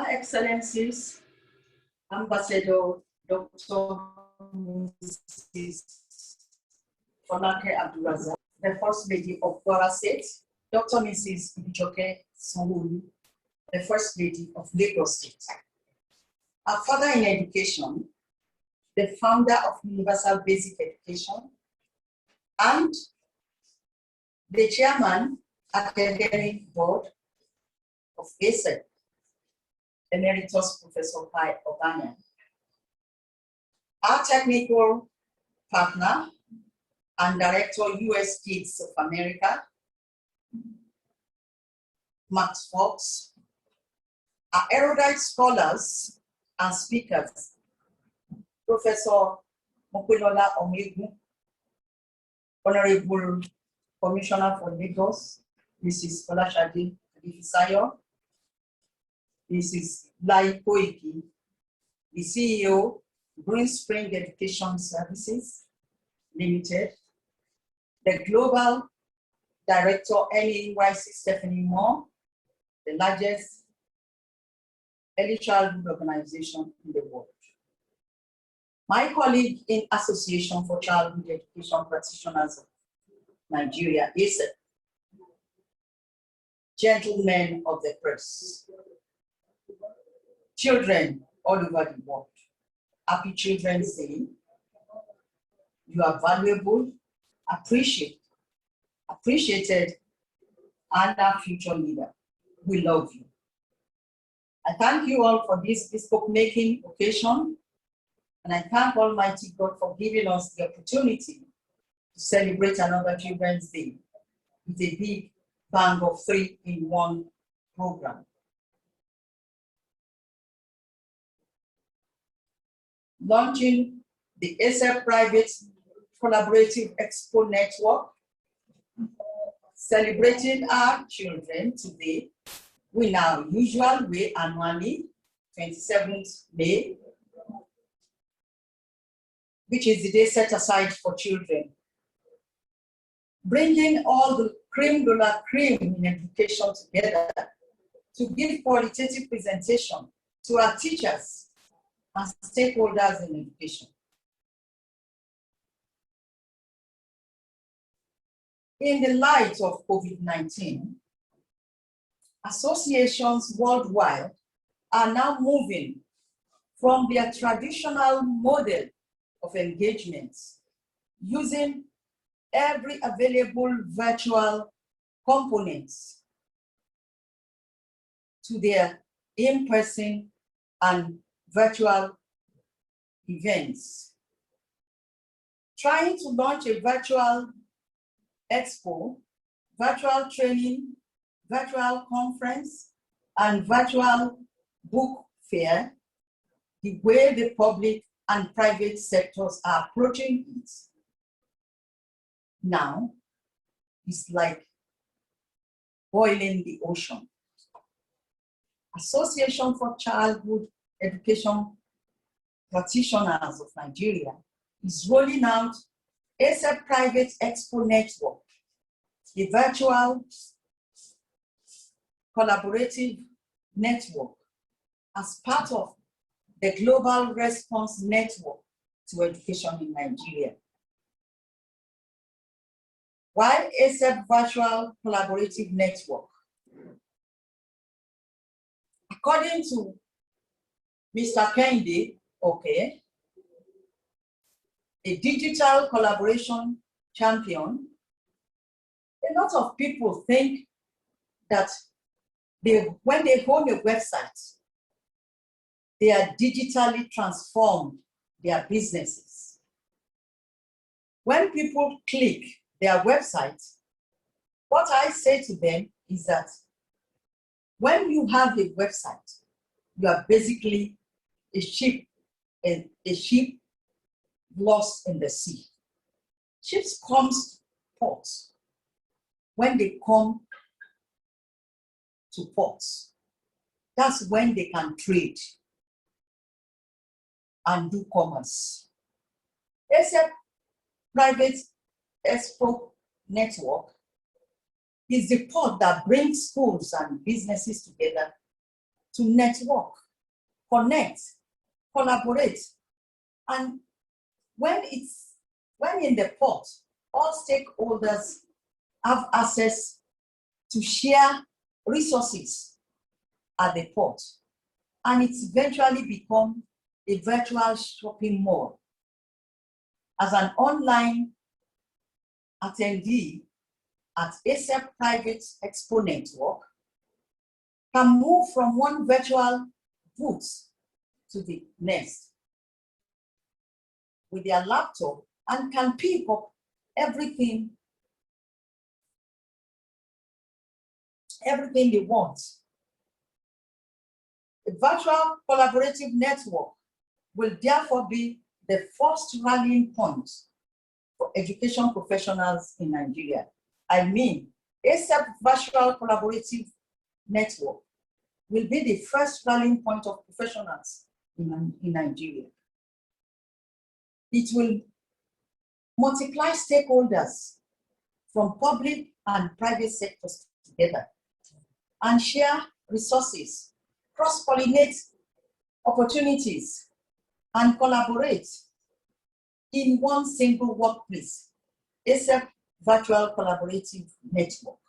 Excellencies, Ambassador Dr. Mrs. Folake Abdulrazak, the First Lady of Kwara State, Dr. Mrs. Ibijoke Sanwo-Olu, the First Lady of Lagos State. Our father in education, the founder of Universal Basic Education, and the chairman academic board of ACEP, Emeritus Professor Pai Obanya. Our technical partner and director, US Kids of America, Max Fox, our erudite scholars and speakers, Professor Mokwolola Omegu, Honorable Commissioner for Lagos, Mrs. Folashade Adifisayo, Mrs. Lai Koiki, the CEO, Green Spring Education Services Limited, the Global Director, NEYC Stephanie Moore, the largest early childhood organization in the world. My colleague in Association for Childhood Education Practitioners of Nigeria, ACEP, gentlemen of the press, children all over the world, happy Children's Day. You are valuable, appreciated, and our future leader. We love you. I thank you all for this bespoke-making occasion, and I thank Almighty God for giving us the opportunity to celebrate another Children's Day with a big bang of 3-in-1 program. Launching the ACEP Private Collaborative Expo Network, celebrating our children today in our usual way annually, 27th May, which is the day set aside for children. Bringing all the creme de la creme in education together to give qualitative presentation to our teachers and stakeholders in education. In the light of COVID-19, associations worldwide are now moving from their traditional model of engagement using every available virtual components to their in-person and virtual events. Trying to launch a virtual expo, virtual training, virtual conference, and virtual book fair, the way the public and private sectors are approaching it now is like boiling the ocean. Association for Childhood Education Practitioners of Nigeria is rolling out ACEP Private Expo Network, a virtual collaborative network as part of the Global Response Network to Education in Nigeria. While ACEP Virtual Collaborative Network, according to Mr. Kende, okay, a digital collaboration champion, a lot of people think that when they own a website, they are digitally transformed their businesses. When people click their website, what I say to them is that when you have a website, you are basically a ship lost in the sea. Ships come to ports. When they come to ports, that's when they can trade and do commerce. ACEP Private Expo Network is the port that brings schools and businesses together to network, connect, collaborate. And when in the port, all stakeholders have access to share resources at the port. And it's eventually become a virtual shopping mall. As an online attendee at ACEP Private Expo Network, can move from one virtual booth to the next with their laptop and can pick up everything they want. A virtual collaborative network will therefore be the first rallying point for education professionals in Nigeria. I mean, ACEP Virtual Collaborative Network will be the first rallying point of professionals in Nigeria. It will multiply stakeholders from public and private sectors together and share resources, cross-pollinate opportunities, and collaborate in one single workplace, ACEP Virtual Collaborative Network,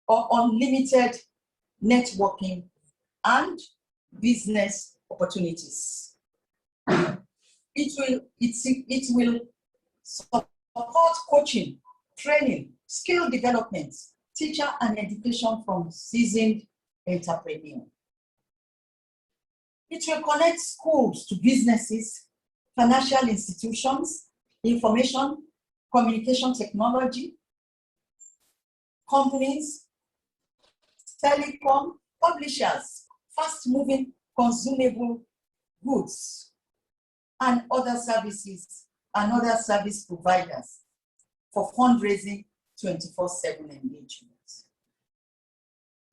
or unlimited networking and business opportunities. It will support coaching, training, skill development, teacher and education from seasoned entrepreneurs. It will connect schools to businesses, financial institutions, information, communication technology, companies, telecom, publishers, fast-moving consumable goods, and other services and other service providers for fundraising 24/7 engagements.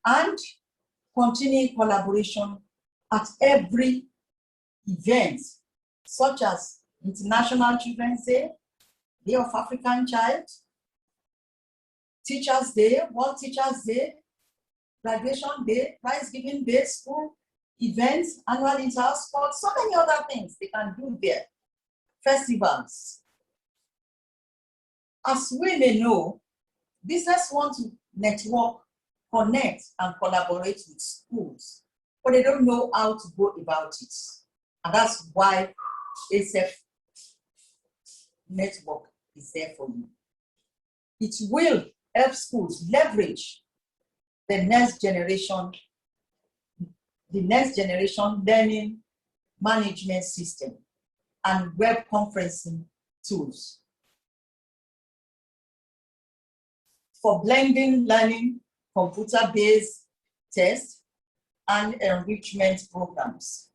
And continuing collaboration at every event, such as International Children's Day, Day of African Child, Teachers' Day, World Teachers' Day, Graduation Day, Prize Giving Day, school events, annual inter-house sports, so many other things they can do there. Festivals. As we may know, business want to network, connect, and collaborate with schools, but they don't know how to go about it. And that's why ACEP Network is there for you. It will help schools leverage the next generation learning management system and web conferencing tools for blending learning, computer-based tests, and enrichment programs.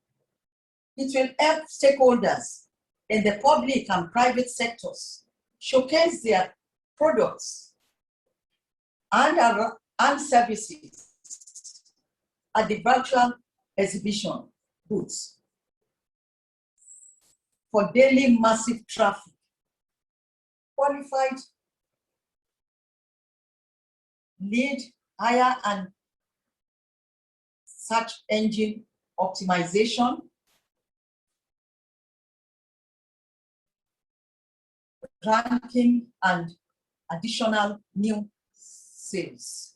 It will help stakeholders in the public and private sectors showcase their products and services at the virtual exhibition booths for daily massive traffic. Qualified lead, hire, and search engine optimization, ranking, and additional new sales.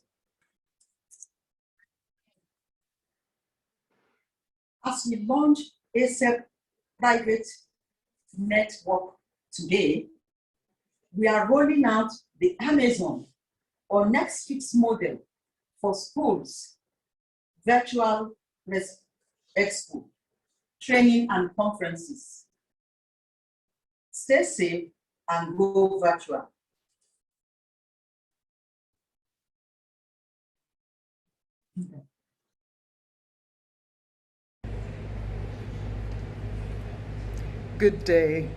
As we launch ACEP Private Network today, we are rolling out the Amazon or next fixed model for schools, virtual expo, training and conferences. Stay safe and go virtual. Good day.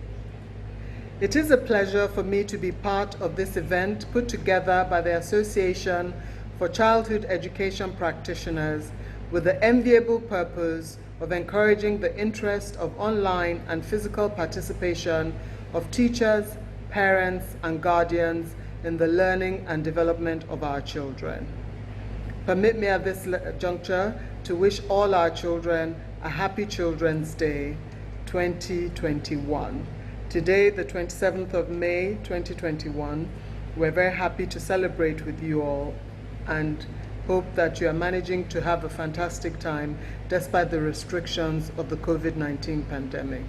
It is a pleasure for me to be part of this event put together by the Association for Childhood Education Practitioners with the enviable purpose of encouraging the interest of online and physical participation of teachers, parents, and guardians in the learning and development of our children. Permit me at this juncture to wish all our children a happy Children's Day 2021. Today, the 27th of May 2021, we're very happy to celebrate with you all and hope that you are managing to have a fantastic time despite the restrictions of the COVID-19 pandemic.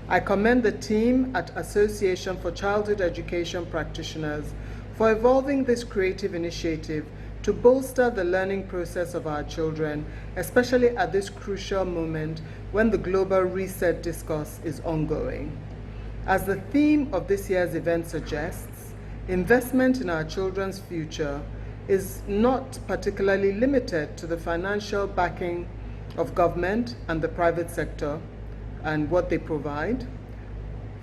I commend the team at Association for Childhood Education Practitioners for evolving this creative initiative to bolster the learning process of our children, especially at this crucial moment when the global reset discourse is ongoing. As the theme of this year's event suggests, investment in our children's future is not particularly limited to the financial backing of government and the private sector and what they provide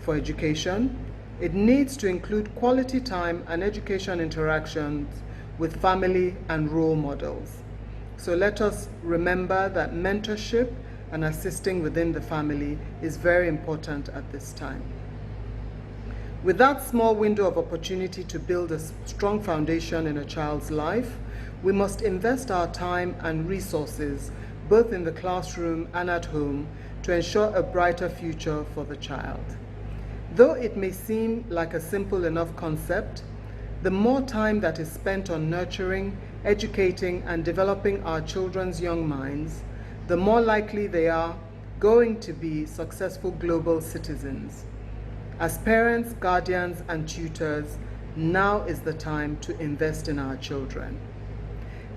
for education. It needs to include quality time and education interactions with family and role models. So let us remember that mentorship and assisting within the family is very important at this time. With that small window of opportunity to build a strong foundation in a child's life, we must invest our time and resources, both in the classroom and at home, to ensure a brighter future for the child. Though it may seem like a simple enough concept, the more time that is spent on nurturing, educating, and developing our children's young minds, the more likely they are going to be successful global citizens. As parents, guardians, and tutors, now is the time to invest in our children.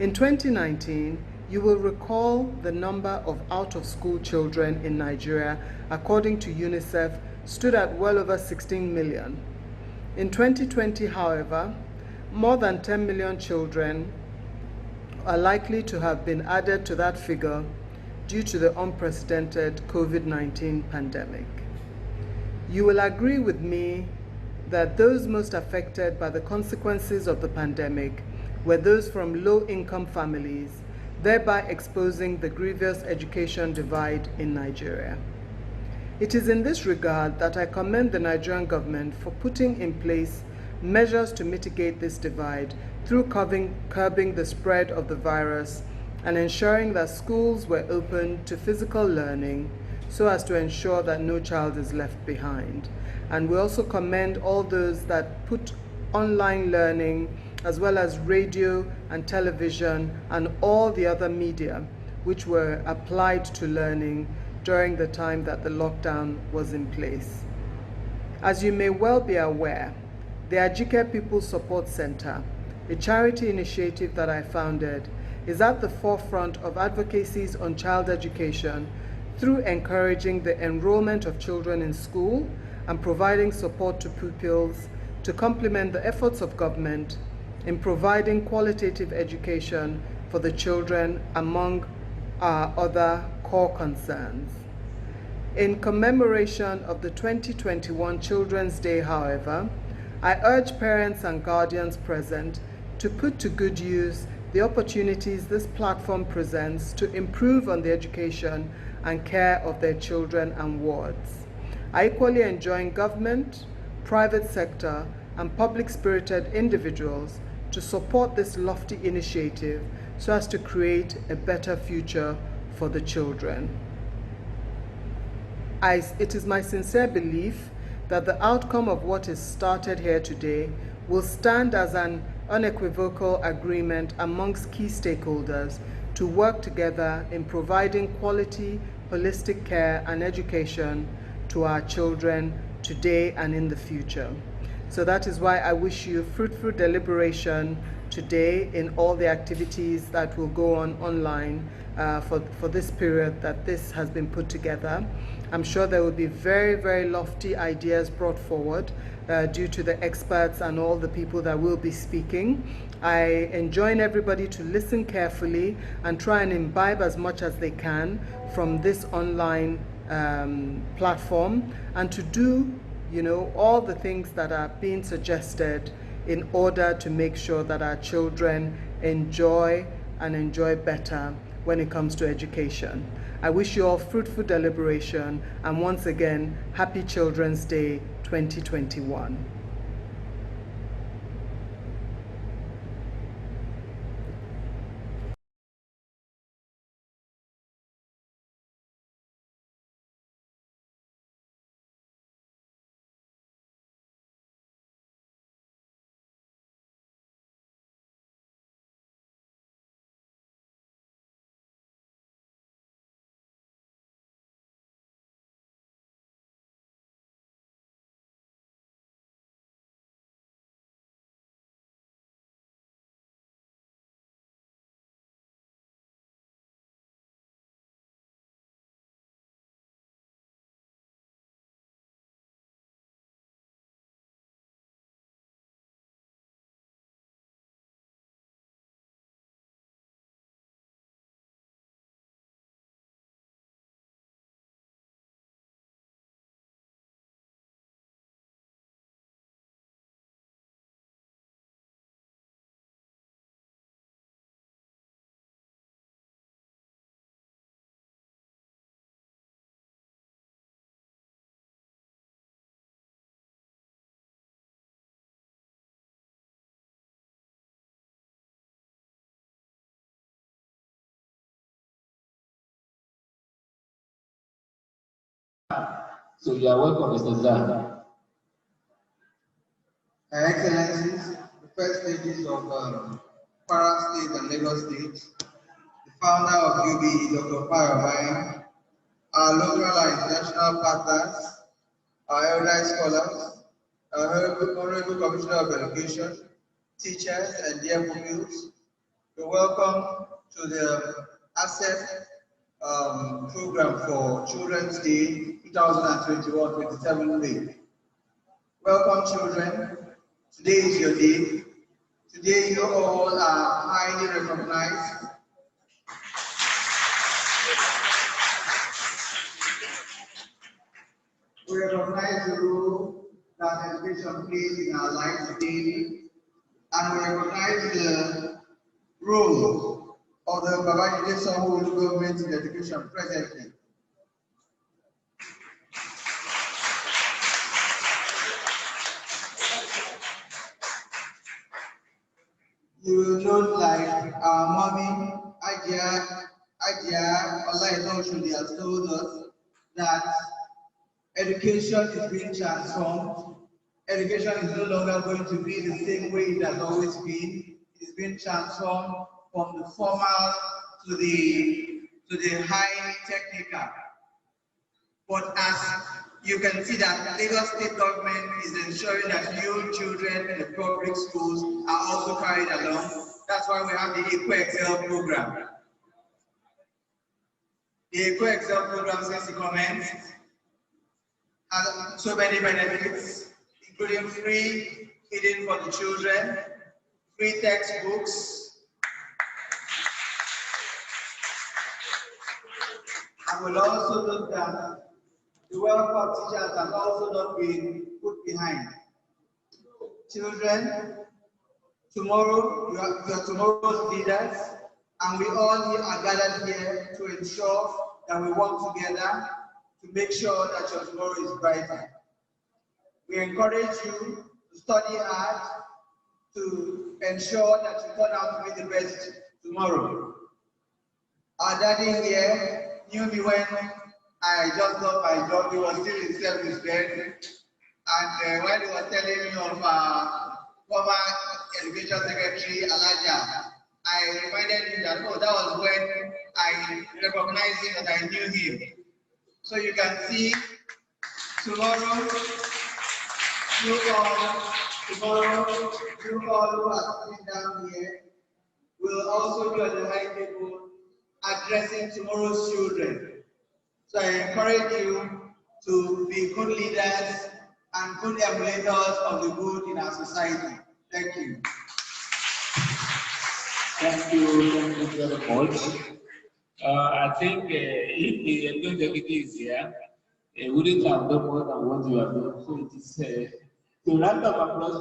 In 2019, you will recall the number of out-of-school children in Nigeria, according to UNICEF, stood at well over 16 million. In 2020, however, more than 10 million children are likely to have been added to that figure due to the unprecedented COVID-19 pandemic. You will agree with me that those most affected by the consequences of the pandemic were those from low-income families, thereby exposing the grievous education divide in Nigeria. It is in this regard that I commend the Nigerian government for putting in place measures to mitigate this divide through curbing the spread of the virus and ensuring that schools were open to physical learning so as to ensure that no child is left behind. And we also commend all those that put online learning as well as radio and television and all the other media which were applied to learning during the time that the lockdown was in place. As you may well be aware, the Ajike People Support Center, a charity initiative that I founded, is at the forefront of advocacies on child education through encouraging the enrollment of children in school and providing support to pupils to complement the efforts of government in providing qualitative education for the children among our other core concerns. In commemoration of the 2021 Children's Day, however, I urge parents and guardians present to put to good use the opportunities this platform presents to improve on the education and care of their children and wards. I equally enjoin government, private sector, and public-spirited individuals to support this lofty initiative so as to create a better future for the children. It is my sincere belief that the outcome of what is started here today will stand as an unequivocal agreement amongst key stakeholders to work together in providing quality, holistic care and education to our children today and in the future. So that is why I wish you fruitful deliberation today in all the activities that will go on online for this period that this has been put together. I'm sure there will be very, very lofty ideas brought forward due to the experts and all the people that will be speaking. I enjoin everybody to listen carefully and try and imbibe as much as they can from this online platform and to do all the things that are being suggested in order to make sure that our children enjoy better when it comes to education. I wish you all fruitful deliberation and once again, Happy Children's Day 2021. So you are welcome, Mr. Zan. Excellencies, the first ladies of Kwara State and Lagos State, the founder of UBE, Dr. Parabaya, our local and international partners, our elder scholars, our Honorable Commissioner of Education, teachers, and dear pupils, you're welcome to the ACEP program for Children's Day 2021-27 May. Welcome, children. Today is your day. Today you all are highly recognized. We recognize the role that education plays in our lives daily, and we recognize the role of the Babajide Sanwo-Olu government in education presently. You know, like our mommy, Ajia Olainoshudi has told us that education is being transformed. Education is no longer going to be the same way it has always been. It is being transformed from the formal to the highly technical. But as you can see that Lagos State government is ensuring that new children in the public schools are also carried along. That's why we have the eZ-Xpo program. The eZ-Xpo program, since it commenced, has so many benefits, including free feeding for the children, free textbooks, and we'll also note that the welfare of teachers has also not been put behind. Children, tomorrow, you are tomorrow's leaders, and we all here are gathered here to ensure that we work together to make sure that your tomorrow is brighter. We encourage you to study hard to ensure that you turn out to be the best tomorrow. Our daddy here knew me when I just got my job. He was still in service then, and when he was telling me of former Education Secretary Alaja, I reminded him that, oh, that was when I recognized him, that I knew him. So you can see tomorrow, you all who are sitting down here will also be on the high table addressing tomorrow's children. So I encourage you to be good leaders and good emulators of the good in our society. Thank you. Thank you very much. I think if the executive is here, wouldn't have done more than what you have done. So it is a round of applause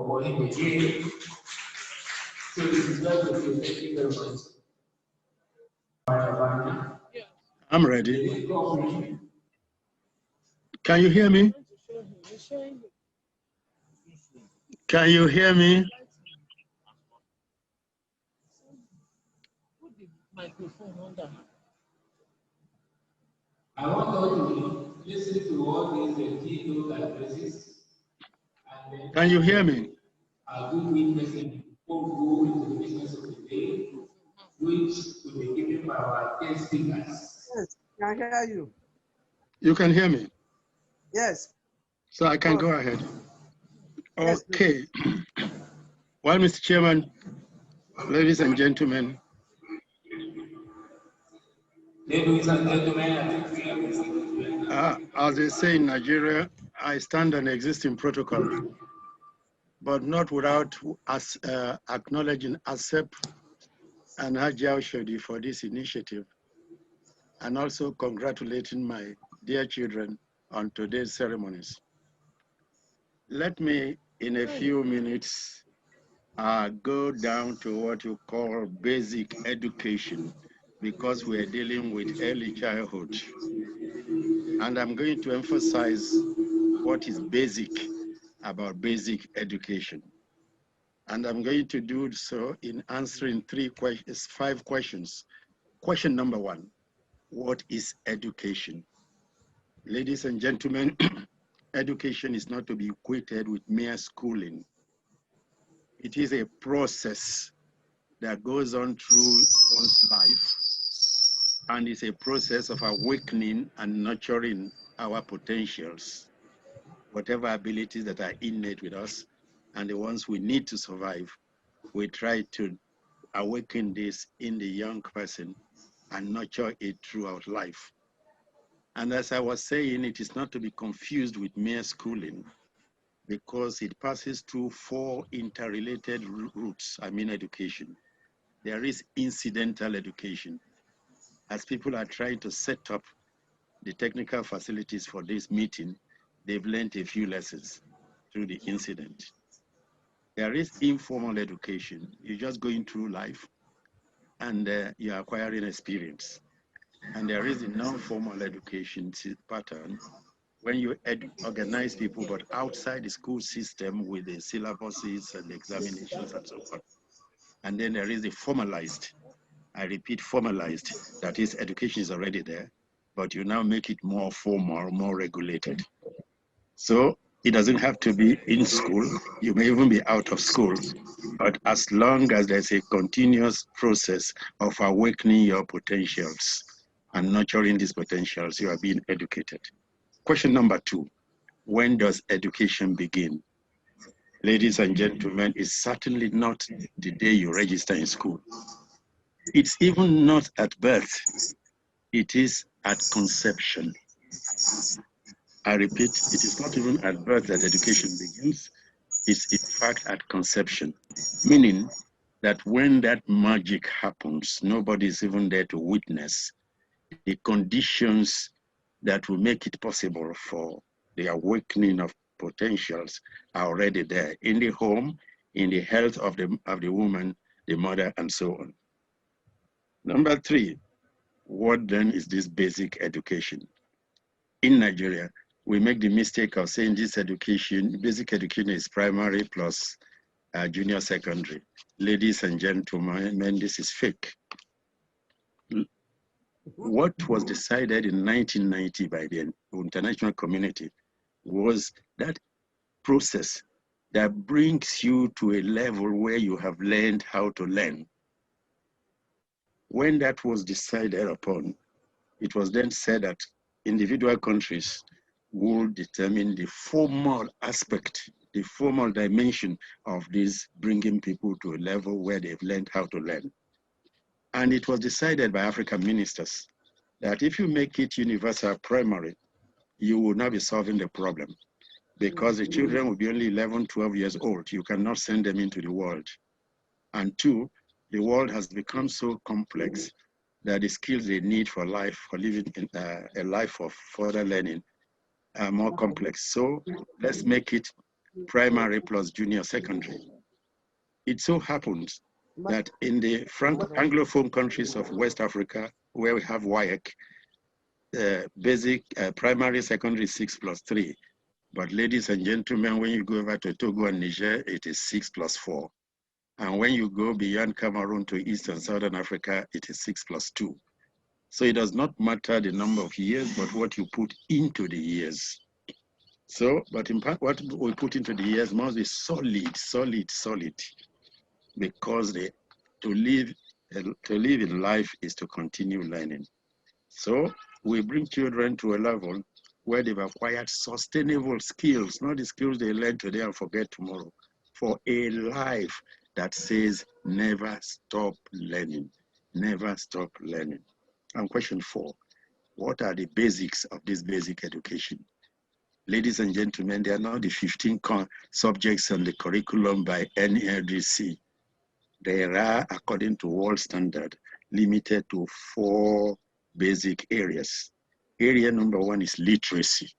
for him again. So this is very good. Thank you very much. I'm ready. Can you hear me? Can you hear me? I want all to listen to all these keynote addresses. Can you hear me? I'll do quick message before we go into the business of the day, which will be given by our guest speakers. Yes, I can hear you. You can hear me? Yes. So I can go ahead. Yes, okay. Well, Mr. Chairman, ladies and gentlemen. Ladies and gentlemen, as they say in Nigeria, I stand on existing protocol, but not without us acknowledging ACEP and Hajia Oshodi for this initiative, and also congratulating my dear children on today's ceremonies. Let me, in a few minutes, go down to what you call basic education, because we're dealing with early childhood. And I'm going to emphasize what is basic about basic education. And I'm going to do so in answering 5 questions. Question number 1, what is education? Ladies and gentlemen, education is not to be equated with mere schooling. It is a process that goes on through one's life, and it's a process of awakening and nurturing our potentials, whatever abilities that are innate with us and the ones we need to survive. We try to awaken this in the young person and nurture it throughout life. And as I was saying, it is not to be confused with mere schooling, because it passes through 4 interrelated routes. I mean education. There is incidental education. As people are trying to set up the technical facilities for this meeting, they've learned a few lessons through the incident. There is informal education. You're just going through life and you're acquiring experience. And there is the non-formal education pattern, when you organize people, but outside the school system with the syllabuses and the examinations and so forth. And then there is the formalized, I repeat, formalized, that is, education is already there, but you now make it more formal, more regulated. So it doesn't have to be in school. You may even be out of school, but as long as there's a continuous process of awakening your potentials and nurturing these potentials, you are being educated. Question number 2, when does education begin? Ladies and gentlemen, it's certainly not the day you register in school. It's even not at birth. It is at conception. I repeat, it is not even at birth that education begins. It's in fact at conception, meaning that when that magic happens, nobody is even there to witness. The conditions that will make it possible for the awakening of potentials are already there in the home, in the health of the woman, the mother, and so on. Number 3, what then is this basic education? In Nigeria, we make the mistake of saying this education, basic education is primary plus junior secondary. Ladies and gentlemen, this is fake. What was decided in 1990 by the international community was that process that brings you to a level where you have learned how to learn. When that was decided upon, it was then said that individual countries will determine the formal aspect, the formal dimension of this, bringing people to a level where they've learned how to learn. And it was decided by African ministers that if you make it universal primary, you will not be solving the problem, because the children will be only 11, 12 years old. You cannot send them into the world. And 2, the world has become so complex that the skills they need for life, for living in a life of further learning, are more complex. So let's make it primary plus junior secondary. It so happens that in the Anglophone countries of West Africa, where we have WAEC, basic primary secondary is 6+3. But ladies and gentlemen, when you go over to Togo and Niger, it is 6+4. And when you go beyond Cameroon to East and Southern Africa, it is 6+2. So it does not matter the number of years, but what you put into the years. So, but in fact, what we put into the years must be solid, because to live in life is to continue learning. So we bring children to a level where they've acquired sustainable skills, not the skills they learn today and forget tomorrow, for a life that says never stop learning, never stop learning. And question 4, what are the basics of this basic education? Ladies and gentlemen, they are not the 15 subjects on the curriculum by NLDC. There are, according to world standard, limited to 4 basic areas. Area number 1 is literacy.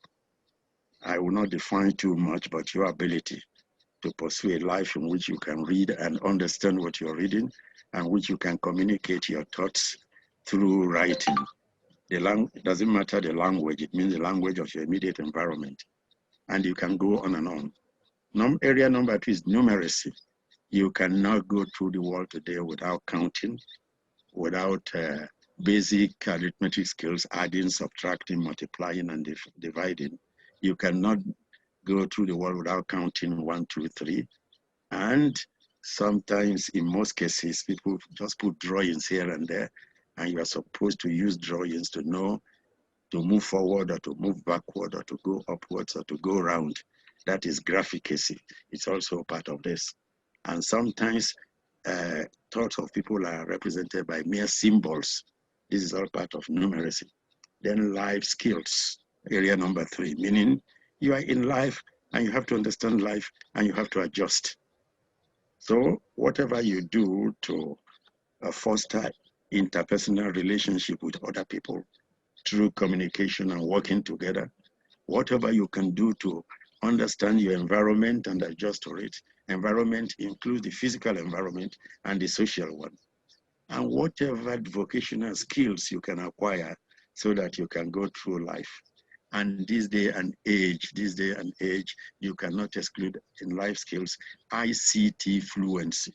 I will not define too much, but your ability to pursue a life in which you can read and understand what you're reading, and which you can communicate your thoughts through writing. It doesn't matter the language, it means the language of your immediate environment. And you can go on and on. Area number 2 is numeracy. You cannot go through the world today without counting, without basic arithmetic skills, adding, subtracting, multiplying, and dividing. You cannot go through the world without counting 1, 2, 3. And sometimes, in most cases, people just put drawings here and there, and you are supposed to use drawings to know to move forward or to move backward or to go upwards or to go round. That is graphicacy. It's also part of this. And sometimes thoughts of people are represented by mere symbols. This is all part of numeracy. Then life skills, area number 3, meaning you are in life and you have to understand life and you have to adjust. So whatever you do to foster interpersonal relationship with other people through communication and working together, whatever you can do to understand your environment and adjust to it. Environment includes the physical environment and the social one. And whatever vocational skills you can acquire so that you can go through life. And this day and age, you cannot exclude in life skills, ICT fluency.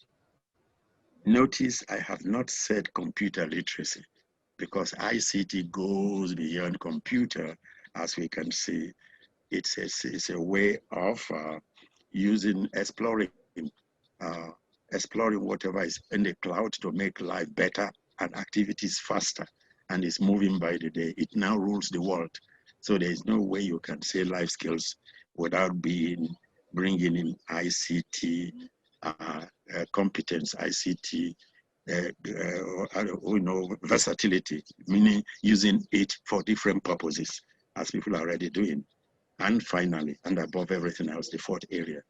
Notice I have not said computer literacy because ICT goes beyond computer, as we can see. It's a way of exploring whatever is in the cloud to make life better and activities faster, and it's moving by the day. It now rules the world. So there is no way you can say life skills without bringing in ICT competence, ICT, versatility, meaning using it for different purposes, as people are already doing. And finally, and above everything else, the 4th area,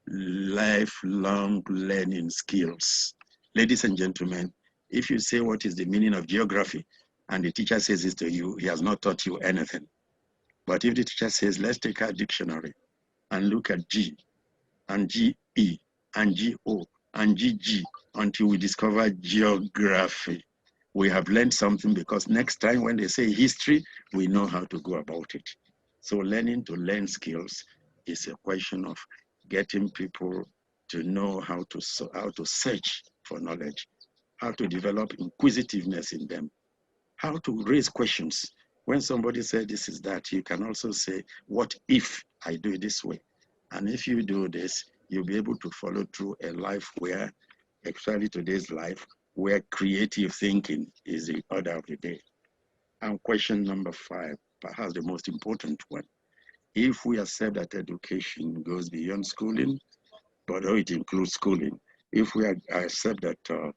lifelong learning skills. Ladies and gentlemen, if you say what is the meaning of geography and the teacher says it to you, he has not taught you anything. But if the teacher says, let's take our dictionary and look at G and GE and GO and GG until we discover geography, we have learned something, because next time when they say history, we know how to go about it. So learning to learn skills is a question of getting people to know how to search for knowledge, how to develop inquisitiveness in them, how to raise questions. When somebody says this is that, you can also say, what if I do it this way? And if you do this, you'll be able to follow through a life where, especially today's life, where creative thinking is the order of the day. And question number 5, perhaps the most important one. If we accept that education goes beyond schooling, but it includes schooling, if we accept that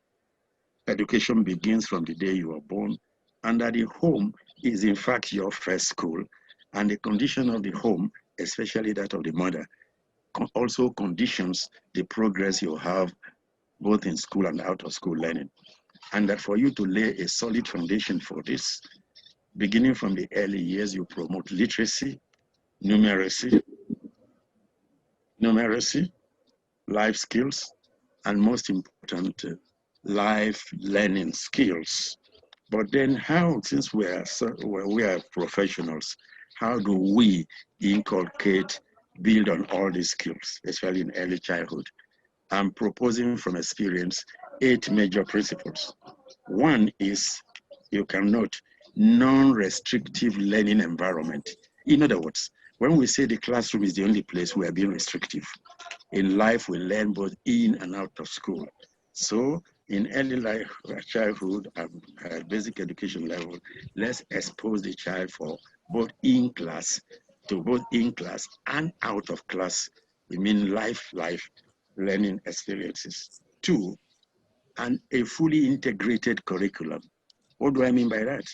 education begins from the day you are born, and that the home is in fact your first school, and the condition of the home, especially that of the mother, also conditions the progress you have both in school and out of school learning. And that for you to lay a solid foundation for this, beginning from the early years, you promote literacy, numeracy, life skills, and most important, life learning skills. But then how, since we are professionals, how do we inculcate, build on all these skills, especially in early childhood? I'm proposing from experience 8 major principles. One is, you can note, non-restrictive learning environment. In other words, when we say the classroom is the only place we are being restrictive, in life we learn both in and out of school. So in early life, childhood and basic education level, let's expose the child for both in class and out of class. We mean life learning experiences. 2, and a fully integrated curriculum. What do I mean by that?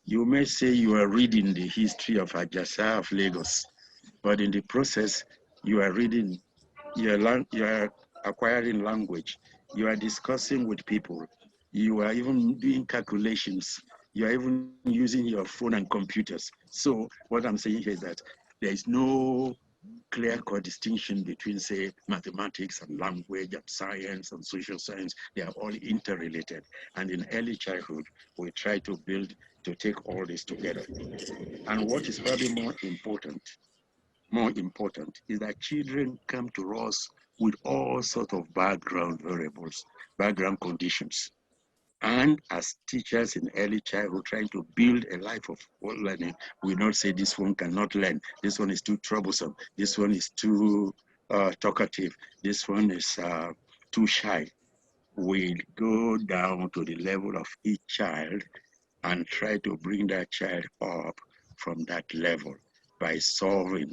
You may say you are reading the history of Ajasa of Lagos, but in the process, you are reading, you are acquiring language, you are discussing with people, you are even doing calculations, you are even using your phone and computers. So what I'm saying here is that there is no clear-cut distinction between, say, mathematics and language and science and social science. They are all interrelated. And in early childhood, we try to take all this together. And what is probably more important is that children come to us with all sorts of background variables, background conditions. And as teachers in early childhood trying to build a life of learning, we not say this one cannot learn, this one is too troublesome, this one is too talkative, this one is too shy. We go down to the level of each child and try to bring that child up from that level by solving,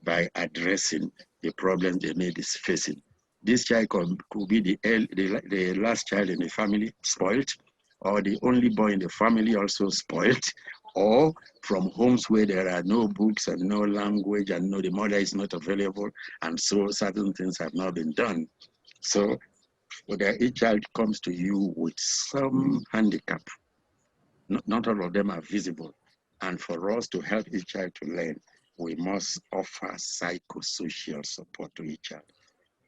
by addressing the problems they may be facing. This child could be the last child in the family, spoiled, or the only boy in the family, also spoiled, or from homes where there are no books and no language and no, the mother is not available, and so certain things have not been done. So each child comes to you with some handicap. Not all of them are visible. And for us to help each child to learn, we must offer psychosocial support to each child.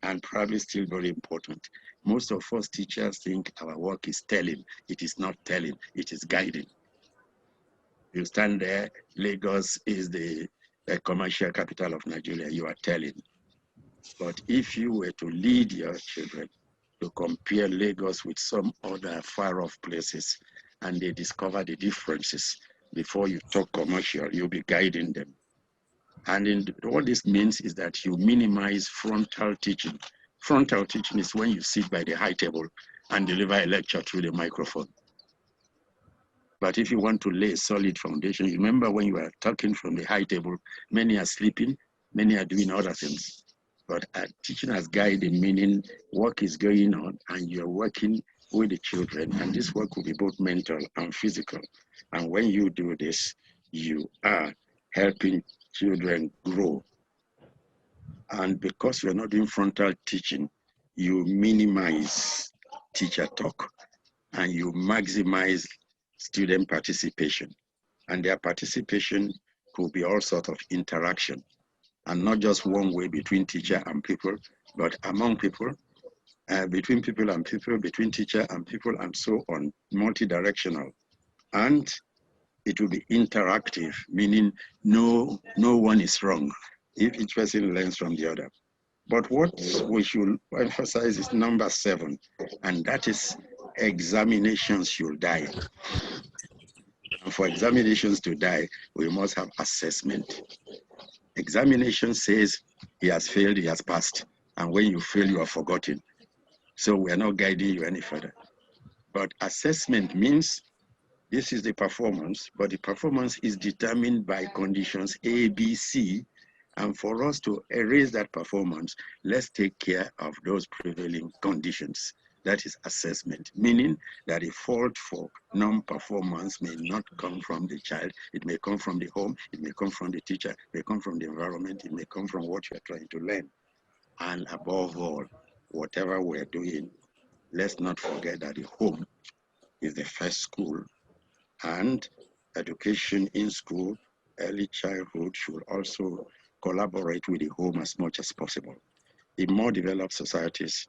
And probably still very important, most of us teachers think our work is telling. It is not telling, it is guiding. You stand there, Lagos is the commercial capital of Nigeria, you are telling. But if you were to lead your children to compare Lagos with some other far off places, and they discover the differences, before you talk commercial, you'll be guiding them. And what this means is that you minimize frontal teaching. Frontal teaching is when you sit by the high table and deliver a lecture through the microphone. But if you want to lay a solid foundation, remember when you are talking from the high table, many are sleeping, many are doing other things. But teaching as guiding, meaning work is going on and you're working with the children, and this work will be both mental and physical. And when you do this, you are helping children grow. And because you're not doing frontal teaching, you minimize teacher talk and you maximize student participation. And their participation could be all sorts of interaction, and not just one way between teacher and people, but among people, between people and people, between teacher and people, and so on, multi-directional. And it will be interactive, meaning no one is wrong if each person learns from the other. But what we should emphasize is number 7, and that is examinations should die. And for examinations to die, we must have assessment. Examination says he has failed, he has passed. And when you fail, you are forgotten. So we are not guiding you any further. But assessment means this is the performance, but the performance is determined by conditions A, B, C. And for us to erase that performance, let's take care of those prevailing conditions. That is assessment, meaning that a fault for non-performance may not come from the child. It may come from the home, it may come from the teacher, it may come from the environment, it may come from what you're trying to learn. And above all, whatever we're doing, let's not forget that the home is the first school, and education in school, early childhood should also collaborate with the home as much as possible. In more developed societies,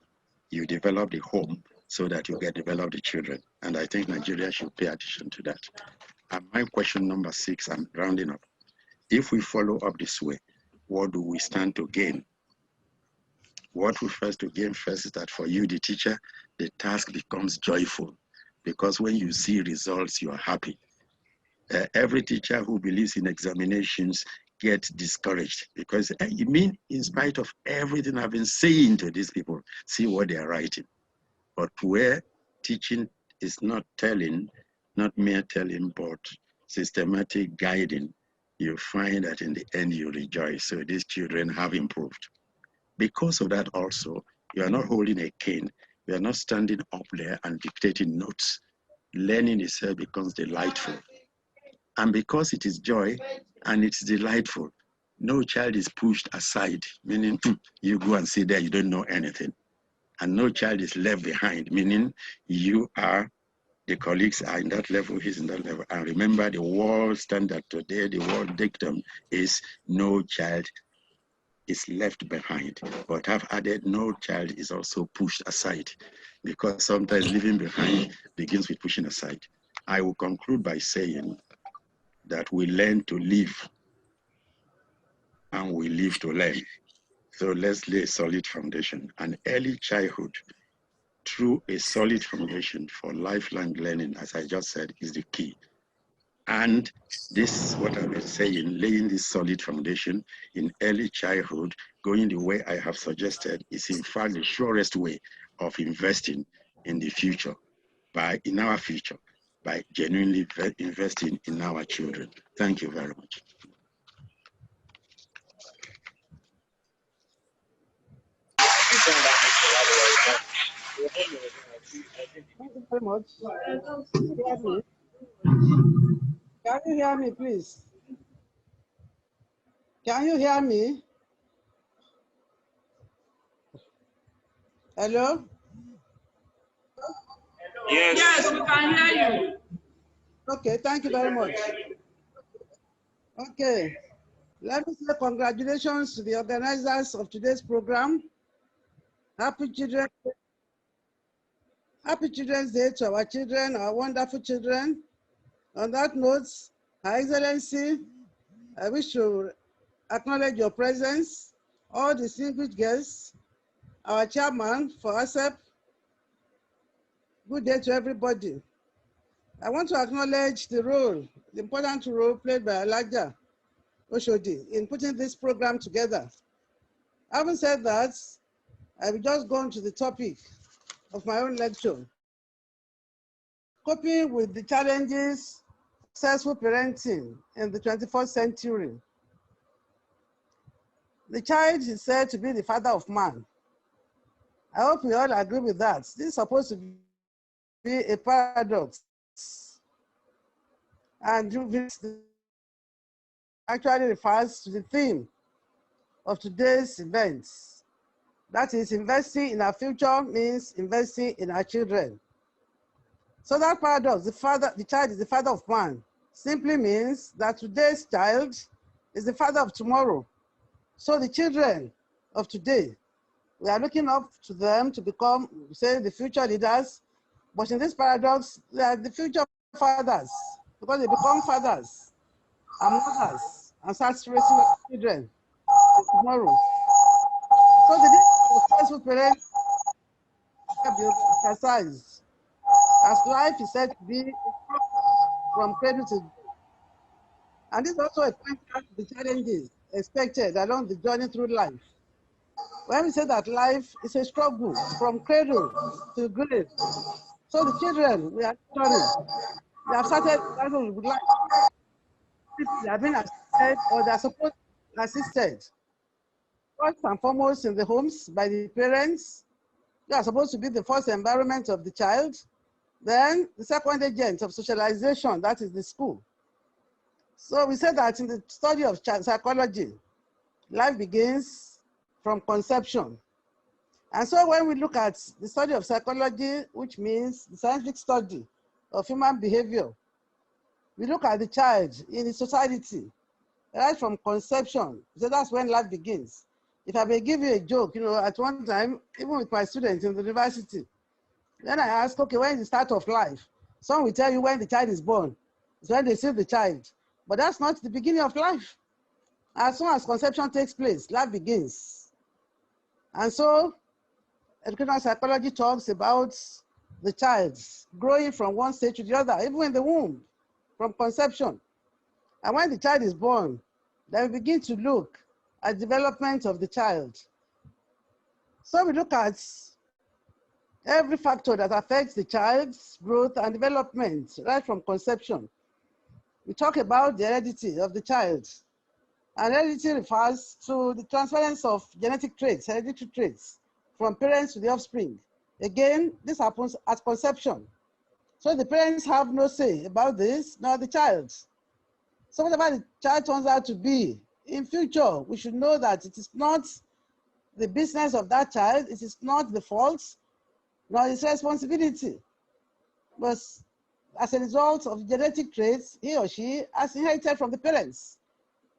you develop the home so that you get develop the children. And I think Nigeria should pay attention to that. And my question number 6, I'm rounding up. If we follow up this way, what do we stand to gain? What we first to gain first is that for you, the teacher, the task becomes joyful, because when you see results, you are happy. Every teacher who believes in examinations gets discouraged, because you mean in spite of everything I've been saying to these people, see what they are writing. But where teaching is not telling, not mere telling, but systematic guiding, you find that in the end you rejoice. So these children have improved. Because of that also, you are not holding a cane. You are not standing up there and dictating notes. Learning itself becomes delightful. And because it is joy and it's delightful, no child is pushed aside, meaning you go and sit there, you don't know anything. And no child is left behind, meaning you are, the colleagues are in that level, he's in that level. And remember, the world standard today, the world dictum is no child is left behind, but I've added no child is also pushed aside, because sometimes leaving behind begins with pushing aside. I will conclude by saying that we learn to live and we live to learn. So let's lay a solid foundation. And early childhood through a solid foundation for lifelong learning, as I just said, is the key. And this, what I've been saying, laying this solid foundation in early childhood, going the way I have suggested, is in fact the surest way of investing in the future, in our future, by genuinely investing in our children. Thank you very much. Thank you very much. Hear me? Can you hear me, please? Can you hear me? Hello? Yes, we can hear you. Okay, thank you very much. Okay, let me say congratulations to the organizers of today's program. Happy Children's Day to our children, our wonderful children. On that note, Her Excellency, I wish to acknowledge your presence, all distinguished guests, our chairman for ACEP. Good day to everybody. I want to acknowledge the important role played by Elijah Oshodi in putting this program together. Having said that, I will just go on to the topic of my own lecture. Coping with the challenges of successful parenting in the 21st century. The child is said to be the father of man. I hope we all agree with that. This is supposed to be a paradox. And this actually refers to the theme of today's events. That is, investing in our future means investing in our children. So that paradox, the child is the father of man, simply means that today's child is the father of tomorrow. So the children of today, we are looking up to them to become, say, the future leaders. But in this paradox, they are the future fathers, because they become fathers and mothers and start raising children tomorrow. So the need of successful parents be emphasized, as life is said to be from cradle to grave. And this is also a point out the challenges expected along the journey through life. When we say that life is a struggle from cradle to grave, so the children we are turning, they have started with life. They have been assisted or they are supposed to be assisted. First and foremost in the homes by the parents. They are supposed to be the first environment of the child. Then the second agent of socialization, that is the school. So we said that in the study of child psychology, life begins from conception. And so when we look at the study of psychology, which means the scientific study of human behavior, we look at the child in his society, right from conception. So that's when life begins. If I may give you a joke, at one time, even with my students in the university, then I ask, okay, when is the start of life? Some will tell you when the child is born. It's when they see the child. But that's not the beginning of life. As soon as conception takes place, life begins. And so, educational psychology talks about the child growing from one stage to the other, even in the womb, from conception. And when the child is born, then we begin to look at development of the child. So we look at every factor that affects the child's growth and development, right from conception. We talk about the heredity of the child. And heredity refers to the transference of genetic traits, hereditary traits, from parents to the offspring. Again, this happens at conception. So the parents have no say about this, nor the child. So whatever the child turns out to be in future, we should know that it is not the business of that child, it is not the fault, nor his responsibility. But as a result of genetic traits, he or she has inherited from the parents.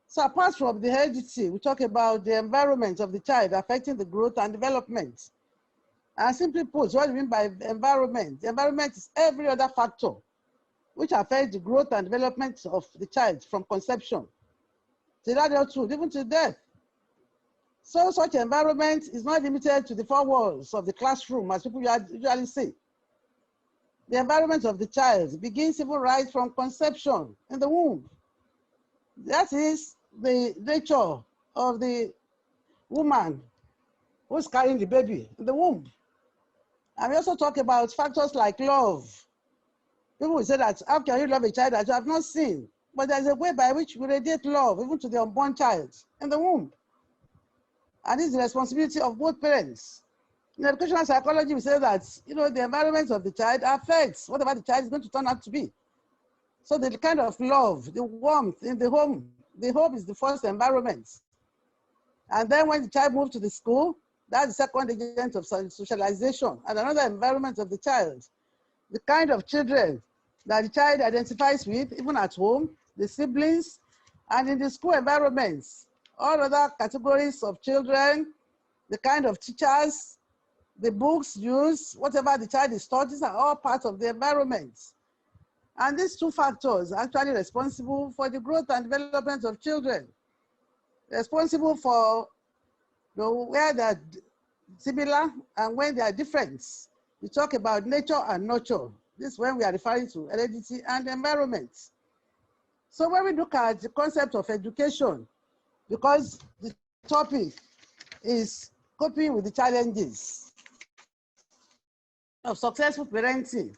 So apart from the heredity, we talk about the environment of the child affecting the growth and development. And simply put, what do we mean by environment? The environment is every other factor which affects the growth and development of the child from conception to that too, even to death. So such environment is not limited to the four walls of the classroom, as people usually say. The environment of the child begins even right from conception in the womb. That is the nature of the woman who's carrying the baby in the womb. And we also talk about factors like love. People will say that, how can you love a child that you have not seen? But there's a way by which we radiate love, even to the unborn child in the womb. And it's the responsibility of both parents. In educational psychology, we say that, the environment of the child affects whatever the child is going to turn out to be. So the kind of love, the warmth in the home is the first environment. And then when the child moves to the school, that's the second agent of socialization and another environment of the child. The kind of children that the child identifies with, even at home, the siblings, and in the school environments, all other categories of children, the kind of teachers, the books used, whatever the child is taught, these are all parts of the environment. And these two factors are actually responsible for the growth and development of children, responsible for where they are similar and when they are different. We talk about nature and nurture. This is when we are referring to heredity and environment. So when we look at the concept of education, because the topic is coping with the challenges of successful parenting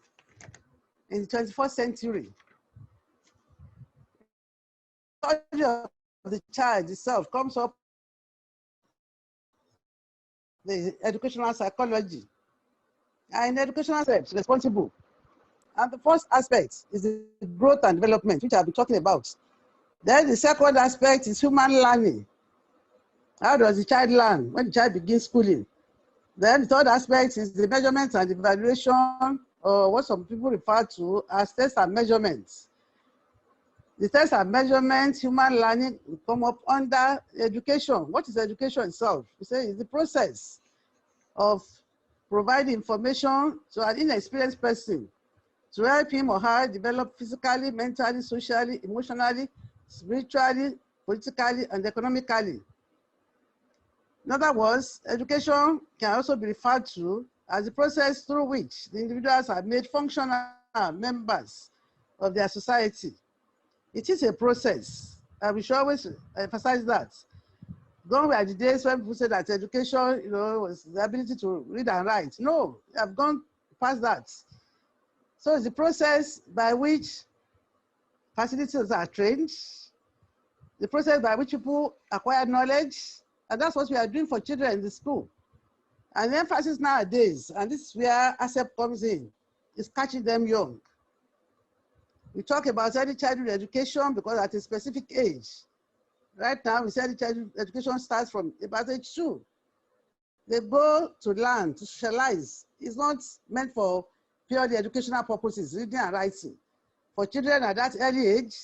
in the 21st century, the study of the child itself comes up the educational psychology. And educational aspects responsible. And the first aspect is the growth and development, which I've been talking about. Then the second aspect is human learning. How does the child learn when the child begins schooling? Then the third aspect is the measurement and evaluation, or what some people refer to as tests and measurements. The tests and measurements, human learning, will come up under education. What is education itself? We say it's the process of providing information to an inexperienced person to help him or her develop physically, mentally, socially, emotionally, spiritually, politically, and economically. In other words, education can also be referred to as the process through which the individuals are made functional members of their society. It is a process, and we should always emphasize that. Gone were the days when people say that education, was the ability to read and write. No, we have gone past that. So it's the process by which facilitators are trained, the process by which people acquire knowledge, and that's what we are doing for children in the school. And the emphasis nowadays, and this is where ACEP comes in, is catching them young. We talk about early childhood education because at a specific age. Right now, we say early childhood education starts from about age 2. They go to learn, to socialize. It's not meant for purely educational purposes, reading and writing. For children at that early age,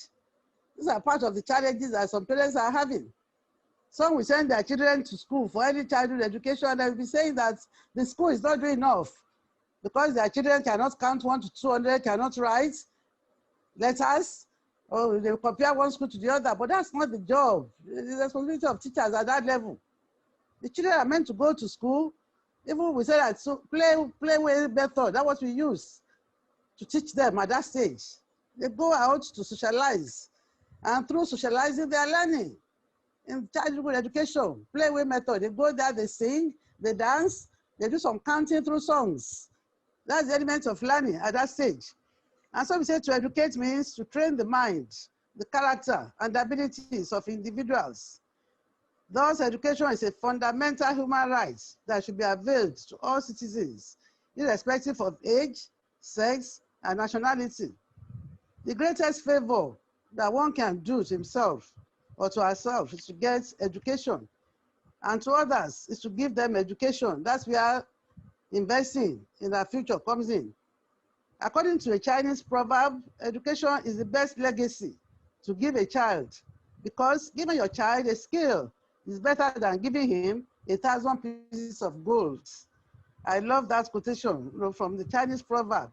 these are part of the challenges that some parents are having. Some will send their children to school for early childhood education, and they'll be saying that the school is not doing enough because their children cannot count 1 to 200, cannot write letters, or they compare one school to the other, but that's not the job. The responsibility of teachers at that level. The children are meant to go to school. Even we say that, so play way method, that's what we use to teach them at that stage. They go out to socialize, and through socializing, they are learning. In childhood education, play way method, they go there, they sing, they dance, they do some counting through songs. That's the element of learning at that stage. And so we say to educate means to train the mind, the character, and the abilities of individuals. Thus, education is a fundamental human right that should be availed to all citizens, irrespective of age, sex, and nationality. The greatest favor that one can do to himself or to herself is to get education, and to others is to give them education. That's where investing in our future comes in. According to a Chinese proverb, education is the best legacy to give a child, because giving your child a skill is better than giving him 1,000 pieces of gold. I love that quotation from the Chinese proverb,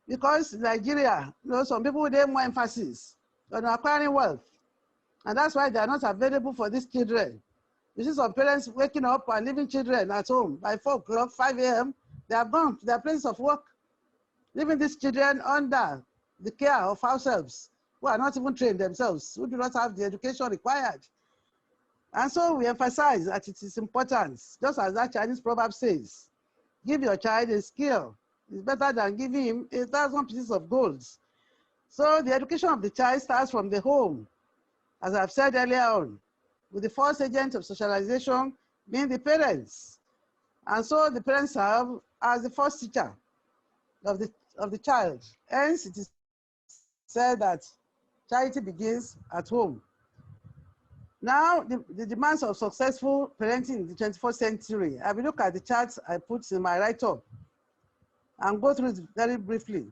because in Nigeria, some people would have more emphasis on acquiring wealth, and that's why they are not available for these children. You see some parents waking up and leaving children at home by 4 o'clock, 5 a.m. They have gone to their place of work, leaving these children under the care of ourselves, who are not even trained themselves, who do not have the education required. And so we emphasize that it is important, just as that Chinese proverb says, give your child a skill. It's better than giving him 1,000 pieces of gold. So the education of the child starts from the home, as I've said earlier on, with the first agent of socialization being the parents. And so the parents serve as the first teacher of the child. Hence, it is said that charity begins at home. Now, the demands of successful parenting in the 21st century. I will look at the charts I put in my write-up and go through it very briefly.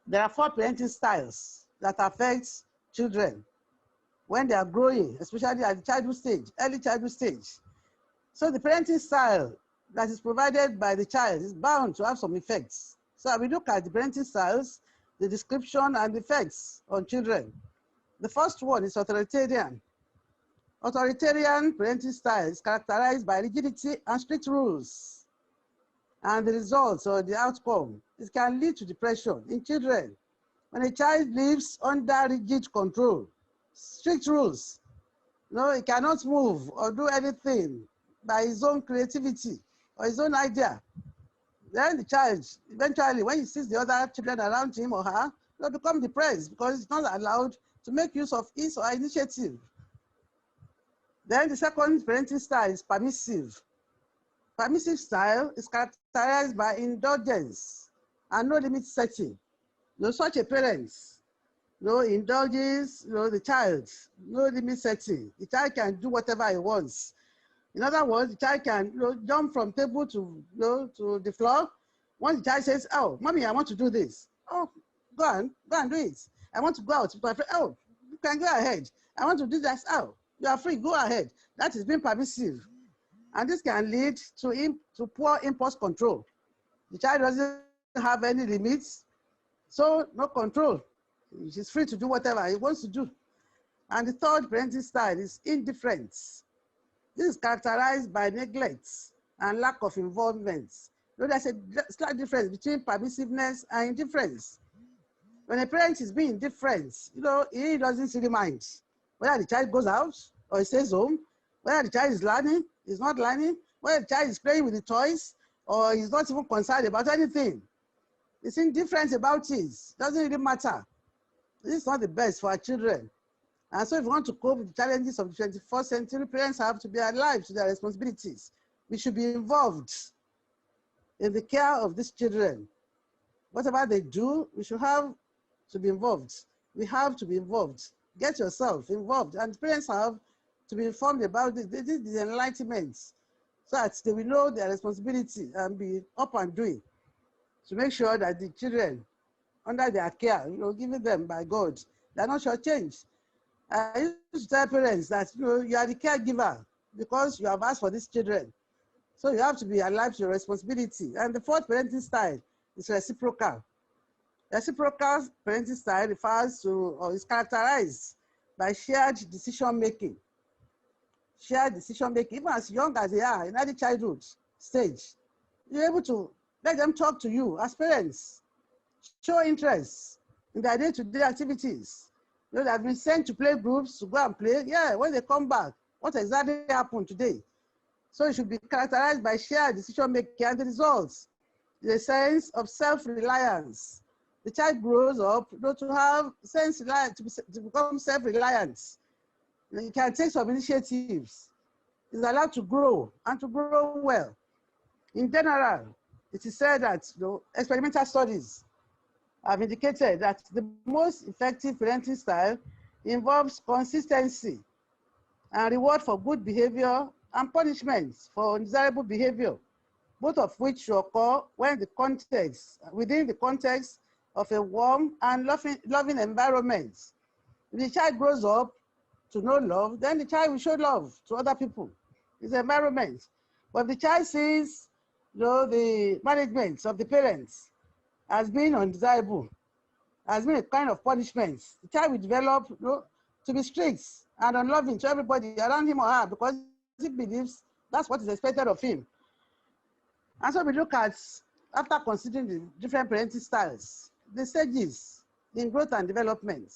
There are 4 parenting styles that affect children when they are growing, especially at the childhood stage, early childhood stage. So the parenting style that is provided by the child is bound to have some effects. So I will look at the parenting styles, the description and the effects on children. The first one is authoritarian. Authoritarian parenting style is characterized by rigidity and strict rules. And the results or the outcome, it can lead to depression in children. When a child lives under rigid control, strict rules, he cannot move or do anything by his own creativity or his own idea. Then the child, eventually, when he sees the other children around him or her, will become depressed because he's not allowed to make use of his or her initiative. Then the second parenting style is permissive. Permissive style is characterized by indulgence and no limit setting. Such a parent indulges the child, no limit setting. The child can do whatever he wants. In other words, the child can jump from table to the floor. Once the child says, "Oh, mommy, I want to do this." "Oh, go on do it." "I want to go out with my friend." "Oh, you can go ahead." "I want to do that." "Oh, you are free, go ahead." That is being permissive. And this can lead to poor impulse control. The child doesn't have any limits, so no control. He's free to do whatever he wants to do. And the third parenting style is indifference. This is characterized by neglect and lack of involvement. There's a slight difference between permissiveness and indifference. When a parent is being indifferent, he doesn't really mind whether the child goes out or he stays home, whether the child is learning, is not learning, whether the child is playing with the toys or he's not even concerned about anything. It's indifferent about it. Doesn't really matter. This is not the best for our children. And so if we want to cope with the challenges of the 21st century, parents have to be alive to their responsibilities. We should be involved in the care of these children. Whatever they do, we should have to be involved. We have to be involved. Get yourself involved. And parents have to be informed about this. This is the enlightenment, so that they will know their responsibility and be up and doing to make sure that the children under their care, given them by God, they're not shortchanged. I used to tell parents that you are the caregiver because you have asked for these children. So you have to be alive to your responsibility. And the fourth parenting style is reciprocal. Reciprocal parenting style refers to or is characterized by shared decision making. Shared decision making, even as young as they are in early childhood stage, you're able to let them talk to you as parents, show interest in their day-to-day activities. They have been sent to play groups to go and play. Yeah, when they come back, what exactly happened today? So it should be characterized by shared decision making, and the results, the sense of self-reliance. The child grows up to have to become self-reliant. He can take some initiatives. He's allowed to grow and to grow well. In general, it is said that experimental studies have indicated that the most effective parenting style involves consistency and reward for good behavior and punishments for undesirable behavior, both of which should occur when within the context of a warm and loving environment. If the child grows up to know love, then the child will show love to other people, his environment. But if the child sees the management of the parents as being undesirable, as being a kind of punishment, the child will develop to be strict and unloving to everybody around him or her because he believes that's what is expected of him. And so we look at, after considering the different parenting styles, the stages in growth and development.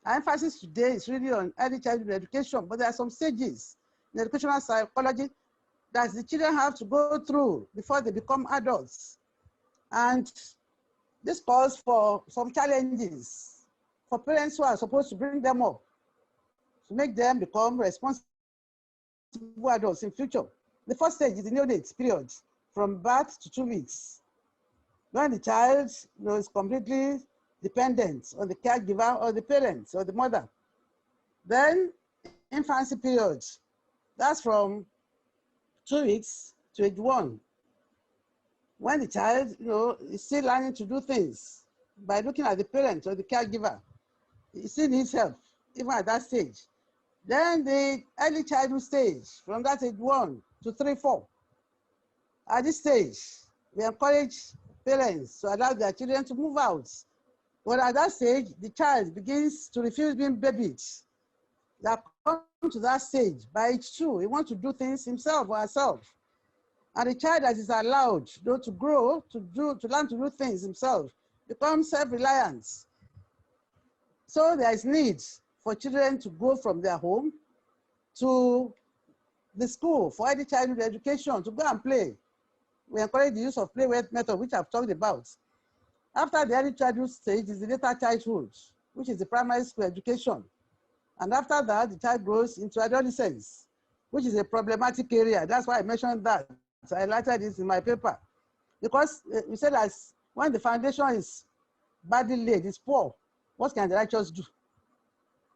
Our emphasis today is really on early childhood education, but there are some stages in educational psychology that the children have to go through before they become adults. And this calls for some challenges for parents who are supposed to bring them up, to make them become responsible adults in future. The first stage is the neonate period, from birth to 2 weeks, when the child is completely dependent on the caregiver or the parents or the mother. Then infancy period, that's from 2 weeks to age 1, when the child is still learning to do things by looking at the parent or the caregiver. He still needs help, even at that stage. Then the early childhood stage, from that age 1 to 3, 4. At this stage, we encourage parents to allow their children to move out. But at that stage, the child begins to refuse being babied. They come to that stage by age 2. He wants to do things himself or herself. And the child that is allowed to grow, to learn to do things himself, becomes self-reliant. So there is need for children to go from their home to the school for early childhood education, to go and play. We encourage the use of play method, which I've talked about. After the early childhood stage is the later childhood, which is the primary school education. And after that, the child grows into adolescence, which is a problematic area. That's why I mentioned that. So I highlighted this in my paper. Because we said that when the foundation is badly laid, it's poor, what can the righteous do?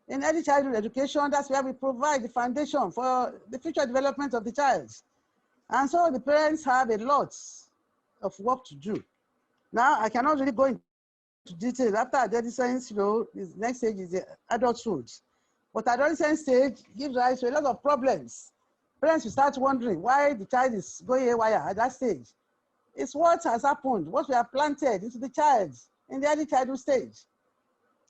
In early childhood education, that's where we provide the foundation for the future development of the child. And so the parents have a lot of work to do. Now, I cannot really go into detail. After adolescence, the next stage is the adulthood. But adolescent stage gives rise to a lot of problems. Parents will start wondering why the child is going haywire at that stage. It's what has happened, what we have planted into the child in the early childhood stage.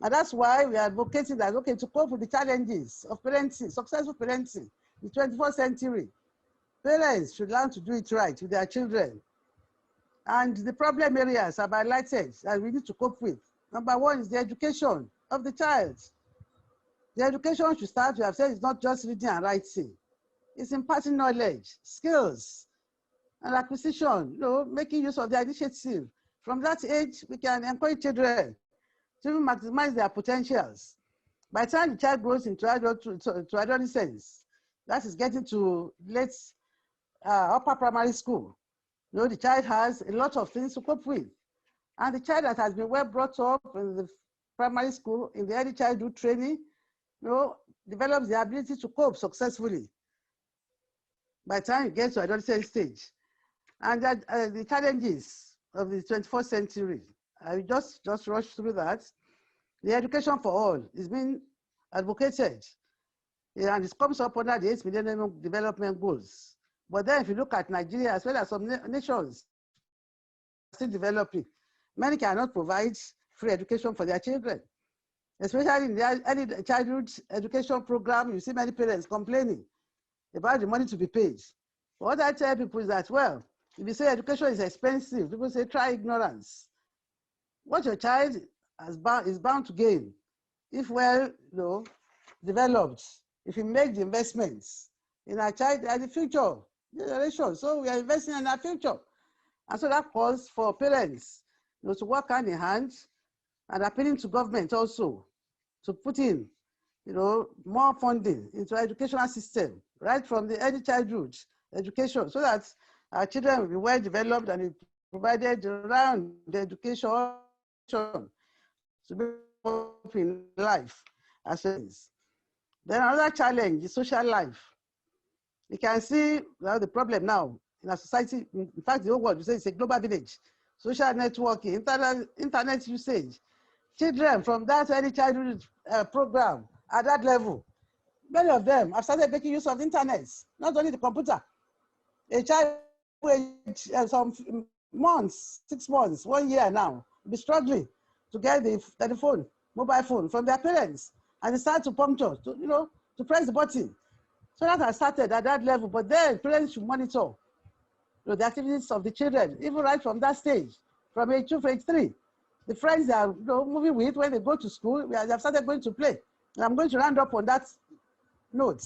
And that's why we are advocating that, okay, to cope with the challenges of parenting, successful parenting in the 21st century, parents should learn to do it right with their children. And the problem areas I've highlighted that we need to cope with. Number 1 is the education of the child. The education should start, we have said, it's not just reading and writing. It's imparting knowledge, skills, and acquisition, making use of their initiative. From that age, we can encourage children to maximize their potentials. By the time the child grows into adolescence, that is getting to late upper primary school, the child has a lot of things to cope with. And the child that has been well brought up in the primary school, in the early childhood training, develops the ability to cope successfully by the time you get to adolescent stage. And that, the challenges of the 21st century, I will just rush through that. The education for all is being advocated, and it comes up under the 8 Millennium Development Goals. But then if you look at Nigeria, as well as some nations still developing, many cannot provide free education for their children. Especially in the early childhood education program, you see many parents complaining about the money to be paid. But what I tell people is that, well, if you say education is expensive, people say try ignorance. What your child is bound to gain, if well developed, if you make the investments in our child and the future generation. So we are investing in our future. And so that calls for parents to work hand in hand, and appealing to government also to put in more funding into our educational system, right from the early childhood education, so that our children will be well developed and be provided around the education to be up in life as well. Then another challenge is social life. You can see the problem now in our society. In fact, the whole world, we say it's a global village. Social networking, internet usage. Children from that early childhood program at that level, many of them have started making use of the internet, not only the computer. A child with some months, 6 months, 1 year now, will be struggling to get the telephone, mobile phone from their parents, and they start to puncture, to press the button. So that I started at that level, but then parents should monitor the activities of the children, even right from that stage, from age 2 to age 3. The friends they are moving with, when they go to school, they have started going to play. And I'm going to round up on that note.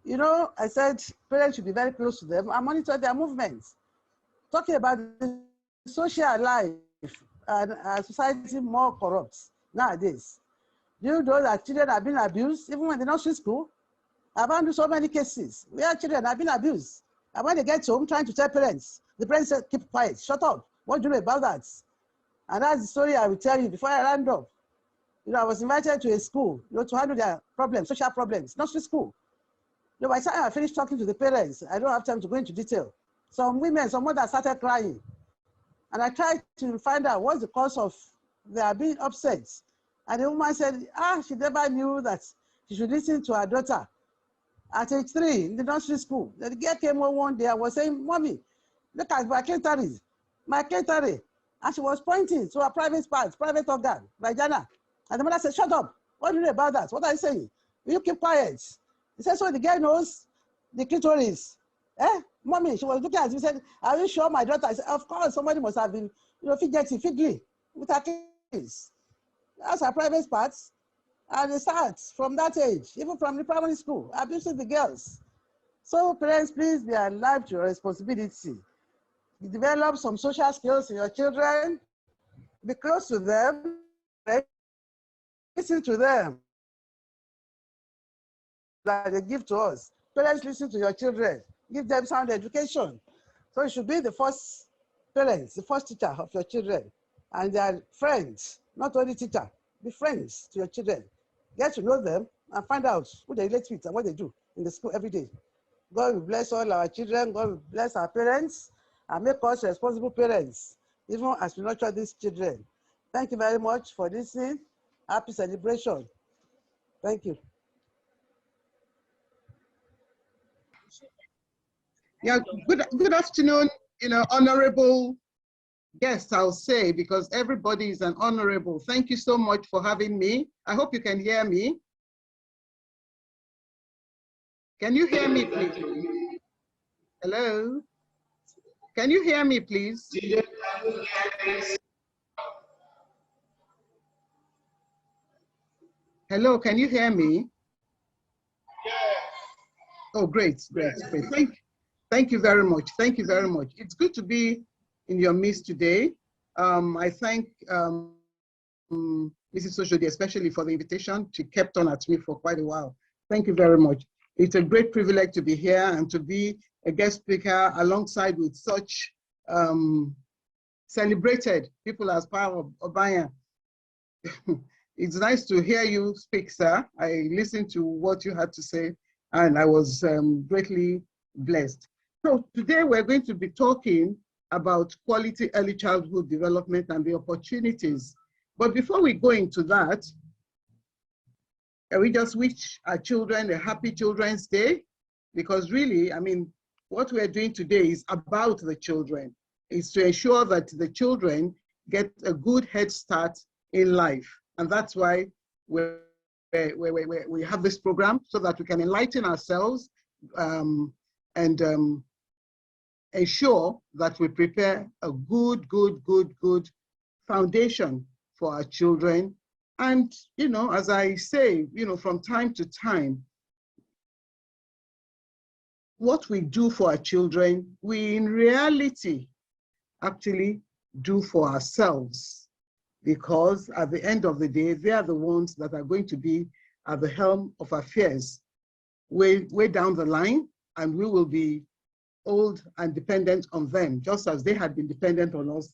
I said parents should be very close to them and monitor their movements. Talking about the social life and society more corrupt nowadays. Do you know that children are being abused even when they're not in school? I've handled so many cases where children have been abused. And when they get home trying to tell parents, the parents say, keep quiet, shut up. What do you know about that? And that's the story I will tell you before I round up. I was invited to a school, to handle their problems, social problems, nursery school. By the time I finished talking to the parents, I don't have time to go into detail. Some mothers started crying. And I tried to find out what's the cause of their being upset. And the woman said, she never knew that she should listen to her daughter at age 3 in the nursery school. The girl came home one day and was saying, Mommy, look at my catering. And she was pointing to her private part, private organ, vagina. And the mother said, shut up. What do you know about that? What are you saying? Will you keep quiet? He said, so the girl knows the clitoris. Mommy, she was looking at me and said, are you sure my daughter? I said, of course, somebody must have been, fiddly with her kids. That's her private parts. And it starts from that age, even from the primary school, abusing the girls. So parents, please be alive to your responsibility. You develop some social skills in your children, be close to them, listen to them that they give to us. Parents, listen to your children, give them sound education. So you should be the first parents, the first teacher of your children, and their friends, not only teacher, be friends to your children. Get to know them and find out who they relate with and what they do in the school every day. God will bless all our children, God will bless our parents, and make us responsible parents, even as we nurture these children. Thank you very much for listening. Happy celebration. Thank you. Yeah, good afternoon, honorable guests, I'll say, because everybody is an honorable. Thank you so much for having me. I hope you can hear me. Can you hear me, please? Hello? Can you hear me, please? Hello, can you hear me? Oh, great. Thank you very much. Thank you very much. It's good to be in your midst today. I thank Mrs. Soshodi especially for the invitation. She kept on at me for quite a while. Thank you very much. It's a great privilege to be here and to be a guest speaker alongside with such celebrated people as Power Obaya. It's nice to hear you speak, sir. I listened to what you had to say and I was greatly blessed. So today we're going to be talking about quality early childhood development and the opportunities. But before we go into that, we just wish our children a happy Children's Day, because really, I mean, what we're doing today is about the children. It's to ensure that the children get a good head start in life. And that's why we have this program, so that we can enlighten ourselves and ensure that we prepare a good foundation for our children. And, as I say, from time to time, what we do for our children, we in reality actually do for ourselves, because at the end of the day, they are the ones that are going to be at the helm of affairs way down the line, and we will be old and dependent on them, just as they had been dependent on us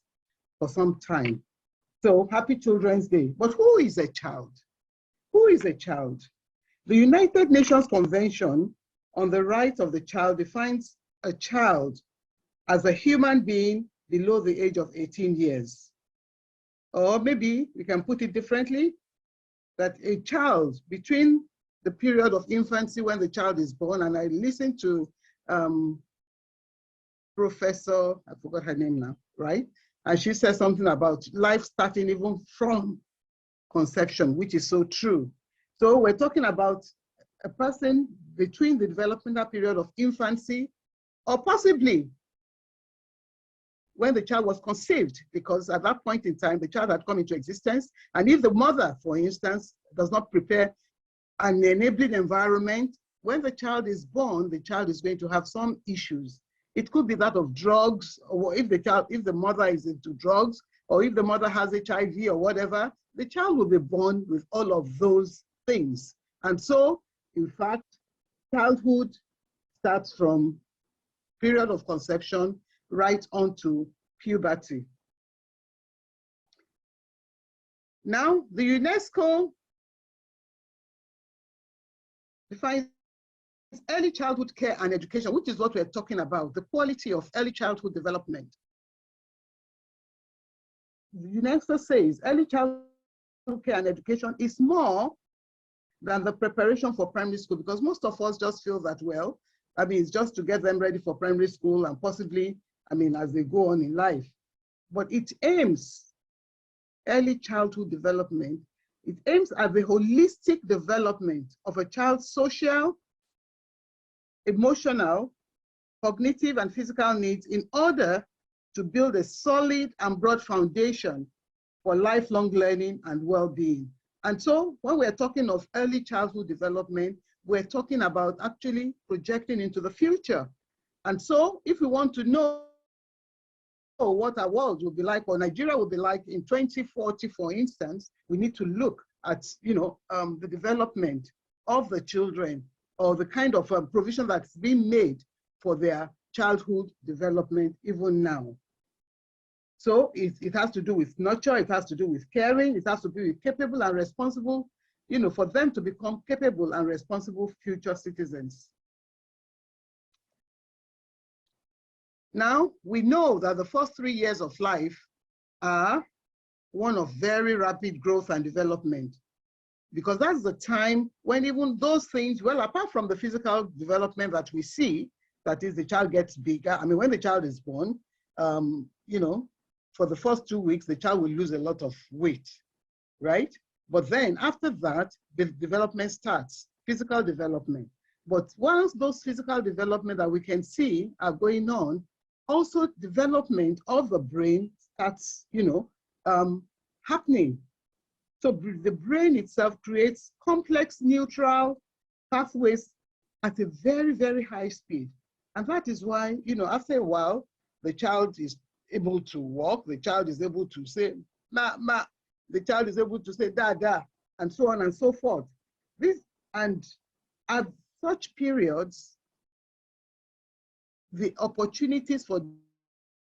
for some time. So happy Children's Day. But who is a child? Who is a child? The United Nations Convention on the Rights of the Child defines a child as a human being below the age of 18 years. Or maybe we can put it differently, that a child between the period of infancy when the child is born, and I listened to Professor, I forgot her name now, right? And she said something about life starting even from conception, which is so true. So we're talking about a person between the developmental period of infancy, or possibly when the child was conceived, because at that point in time, the child had come into existence. And if the mother, for instance, does not prepare an enabling environment, when the child is born, the child is going to have some issues. It could be that of drugs, or if the mother is into drugs, or if the mother has HIV or whatever, the child will be born with all of those things. And so, in fact, childhood starts from period of conception right on to puberty. Now, the UNESCO defines early childhood care and education, which is what we're talking about, the quality of early childhood development. The UNESCO says early childhood care and education is more than the preparation for primary school, because most of us just feel that, well, I mean, it's just to get them ready for primary school and possibly, I mean, as they go on in life. But it aims, early childhood development, it aims at the holistic development of a child's social, emotional, cognitive, and physical needs in order to build a solid and broad foundation for lifelong learning and well-being. And so when we're talking of early childhood development, we're talking about actually projecting into the future. And so if we want to know what our world will be like, or Nigeria will be like in 2040, for instance, we need to look at, the development of the children, or the kind of provision that's being made for their childhood development even now. So it has to do with nurture, it has to do with caring, it has to be capable and responsible, for them to become capable and responsible future citizens. Now, we know that the first 3 years of life are one of very rapid growth and development, because that's the time when even those things, well, apart from the physical development that we see, that is, the child gets bigger. I mean, when the child is born, for the first 2 weeks, the child will lose a lot of weight, right? But then after that, the development starts, physical development. But once those physical development that we can see are going on, also development of the brain starts, happening. So the brain itself creates complex neutral pathways at a very, very high speed. And that is why, after a while, the child is able to walk, the child is able to say, ma, ma, the child is able to say, da, da, and so on and so forth. And at such periods, the opportunities for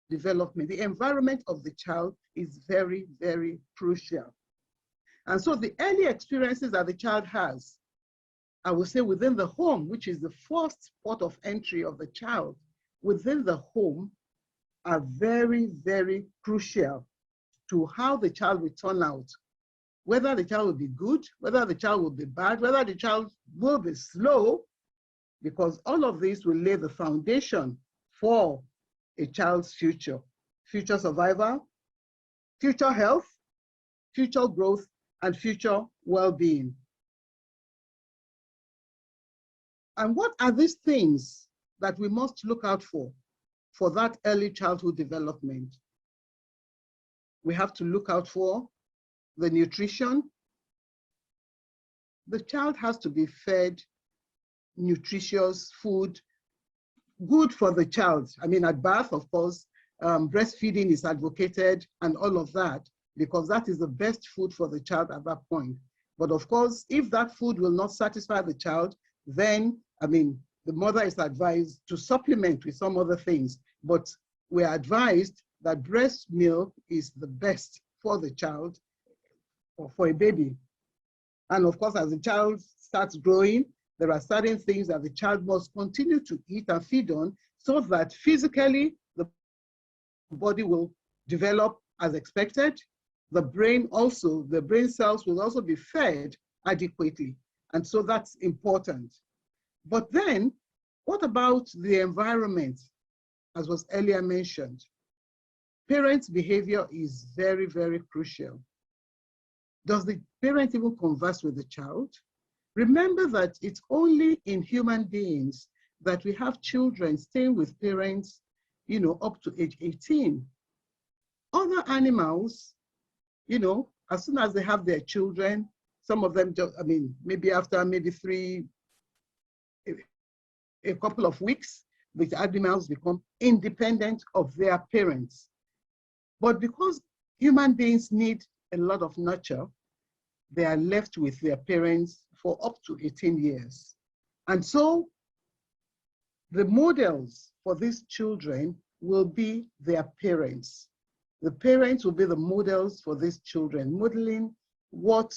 development, the environment of the child is very, very crucial. And so the early experiences that the child has, I would say within the home, which is the first port of entry of the child, within the home, are very, very crucial to how the child will turn out. Whether the child will be good, whether the child will be bad, whether the child will be slow, because all of this will lay the foundation for a child's future survival, future health, future growth, and future well-being. And what are these things that we must look out for that early childhood development? We have to look out for the nutrition. The child has to be fed nutritious food, good for the child. I mean, at birth, of course, breastfeeding is advocated and all of that, because that is the best food for the child at that point. But of course, if that food will not satisfy the child, then, I mean, the mother is advised to supplement with some other things. But we're advised that breast milk is the best for the child or for a baby. And of course, as the child starts growing, there are certain things that the child must continue to eat and feed on so that physically the body will develop as expected. The brain also, the brain cells will also be fed adequately. And so that's important. But then, what about the environment, as was earlier mentioned? Parents' behavior is very, very crucial. Does the parent even converse with the child? Remember that it's only in human beings that we have children staying with parents, up to age 18. Other animals, as soon as they have their children, some of them just, maybe after a couple of weeks, the animals become independent of their parents. But because human beings need a lot of nurture, they are left with their parents for up to 18 years. And so the models for these children will be their parents. The parents will be the models for these children, modeling what,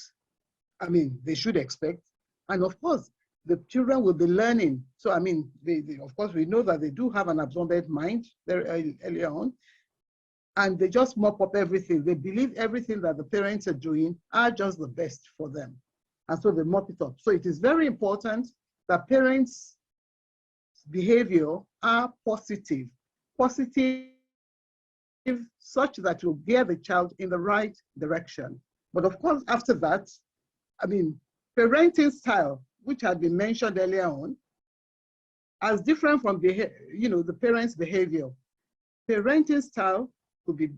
they should expect. And of course, the children will be learning. So, of course, we know that they do have an absorbent mind very early on, and they just mop up everything. They believe everything that the parents are doing are just the best for them. And so they mop it up. So it is very important that parents' behavior are positive such that will gear the child in the right direction. But of course, after that, parenting style, which had been mentioned earlier on, as different from the parents' behavior. Parenting style could be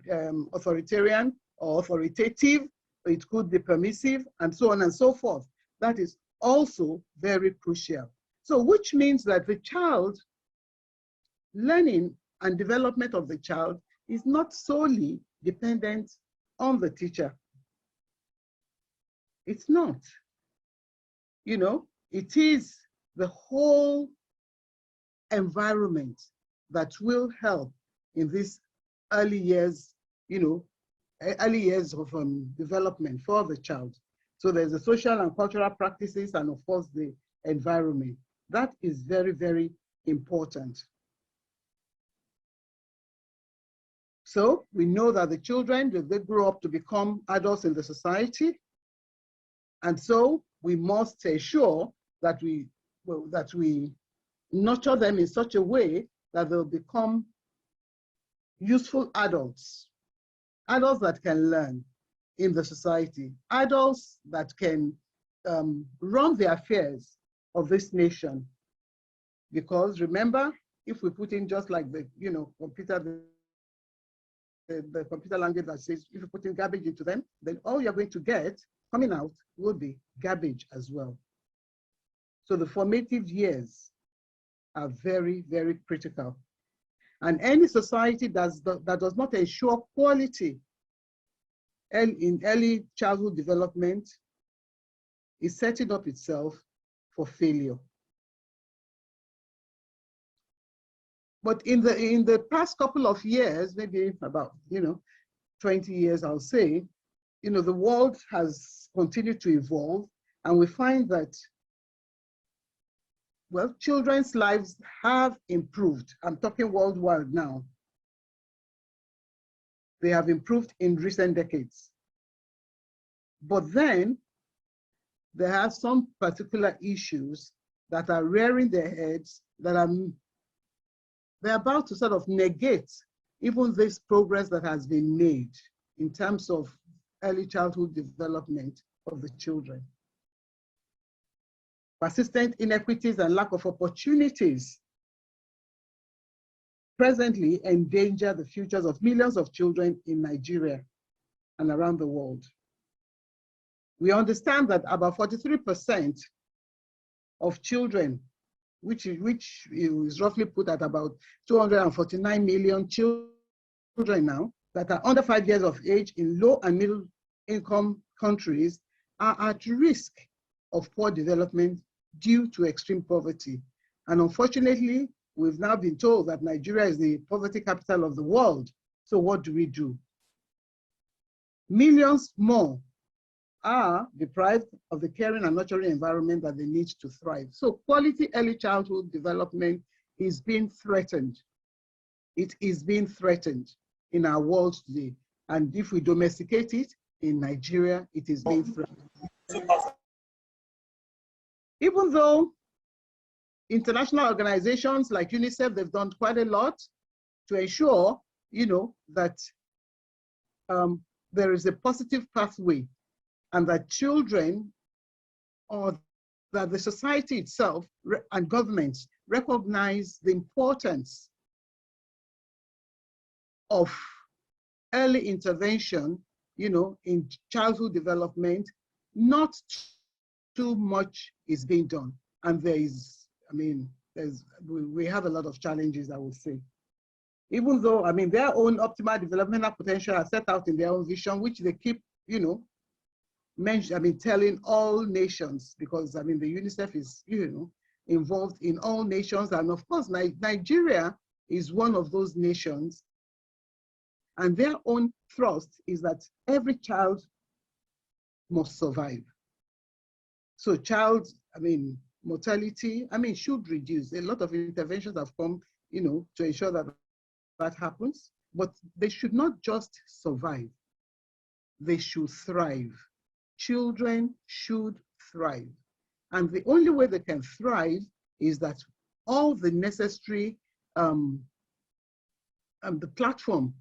authoritarian or authoritative, or it could be permissive, and so on and so forth. That is also very crucial. So which means that the child learning and development of the child is not solely dependent on the teacher. It's not. It is the whole environment that will help in these early years, early years of development for the child. So there's the social and cultural practices, and of course the environment. That is very, very important. So we know that the children, they grow up to become adults in the society. And so we must ensure that we nurture them in such a way that they'll become useful adults, adults that can learn in the society, adults that can run the affairs of this nation. Because remember, if we put in just like the computer language that says, if you put in garbage into them, then all you're going to get coming out will be garbage as well. So the formative years are very, very critical. And any society that does not ensure quality in early childhood development is setting up itself for failure. But in the past couple of years, maybe about 20 years, I'll say, the world has continued to evolve, and we find that, well, children's lives have improved. I'm talking worldwide now. They have improved in recent decades. But then there are some particular issues that are rearing their heads, that they're about to sort of negate even this progress that has been made in terms of early childhood development of the children. Persistent inequities and lack of opportunities presently endanger the futures of millions of children in Nigeria and around the world. We understand that about 43% of children, which is roughly put at about 249 million children now, that are under 5 years of age in low and middle income countries, are at risk of poor development due to extreme poverty. And unfortunately, we've now been told that Nigeria is the poverty capital of the world. So what do we do? Millions more are deprived of the caring and nurturing environment that they need to thrive. So quality early childhood development is being threatened. It is being threatened in our world today. And if we domesticate it, in Nigeria, it is being threatened. Even though international organizations like UNICEF, they've done quite a lot to ensure, that there is a positive pathway, and that children or that the society itself and governments recognize the importance of early intervention, in childhood development. Not too much is being done. And we have a lot of challenges, I would say. Even though, their own optimal developmental potential are set out in their own vision, which they keep, telling all nations, because, the UNICEF is, involved in all nations. And of course, Nigeria is one of those nations. And their own thrust is that every child must survive. So mortality, should reduce. A lot of interventions have come, to ensure that that happens, but they should not just survive. They should thrive. Children should thrive. And the only way they can thrive is that all the necessary, the platform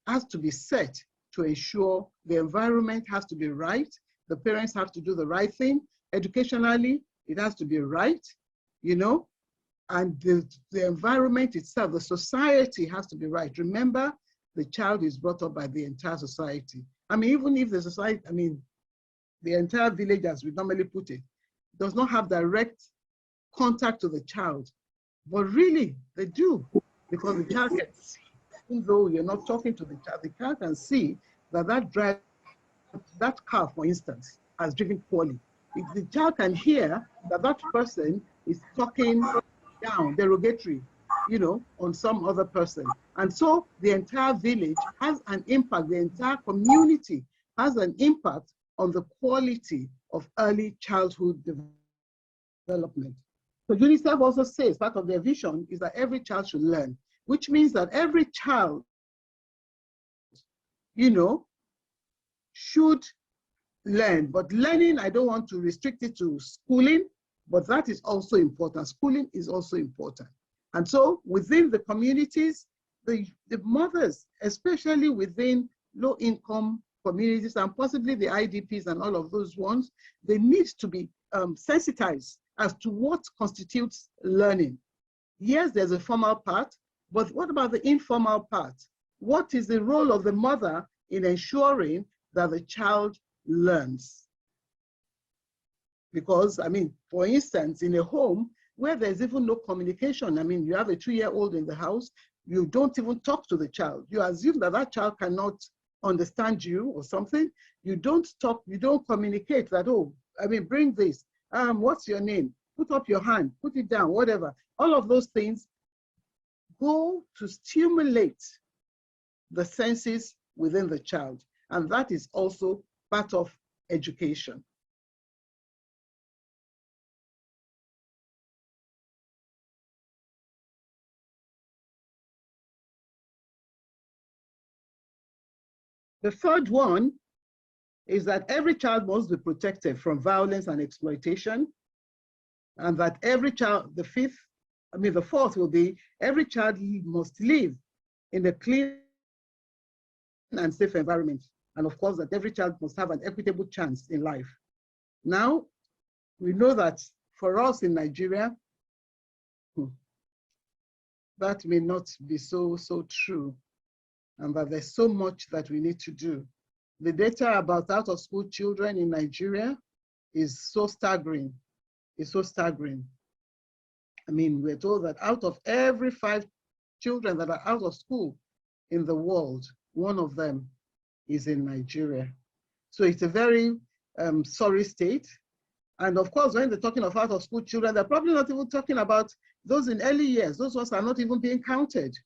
has to be set to ensure the environment has to be right. The parents have to do the right thing. Educationally, it has to be right, and the environment itself, the society has to be right. Remember, the child is brought up by the entire society. Even if the society, the entire village, as we normally put it, does not have direct contact to the child, but really they do, because the child can see, even though you're not talking to the child can see that car, for instance, has driven poorly. The child can hear that person is talking down, derogatory, on some other person. And so the entire village has an impact, the entire community has an impact on the quality of early childhood development. So UNICEF also says part of their vision is that every child should learn, which means that every child, should learn. But learning, I don't want to restrict it to schooling, but that is also important. Schooling is also important. And so within the communities, the mothers, especially within low-income communities and possibly the IDPs and all of those ones, they need to be sensitized as to what constitutes learning. Yes, there's a formal part, but what about the informal part? What is the role of the mother in ensuring that the child learns? Because, for instance, in a home where there's even no communication, you have a 2-year-old in the house, you don't even talk to the child. You assume that that child cannot understand you or something. You don't talk, you don't communicate that, bring this, what's your name? Put up your hand, put it down, whatever. All of those things go to stimulate the senses within the child. And that is also part of education. The third one is that every child must be protected from violence and exploitation, and that every child, the fourth will be, every child must live in a clean and safe environment. And of course, that every child must have an equitable chance in life. Now, we know that for us in Nigeria, that may not be so true, and that there's so much that we need to do. The data about out-of-school children in Nigeria is so staggering. It's so staggering. We're told that out of every 5 children that are out of school in the world, 1 of them is in Nigeria. So it's a very sorry state. And of course, when they're talking of out-of-school children, they're probably not even talking about those in early years. Those ones are not even being counted.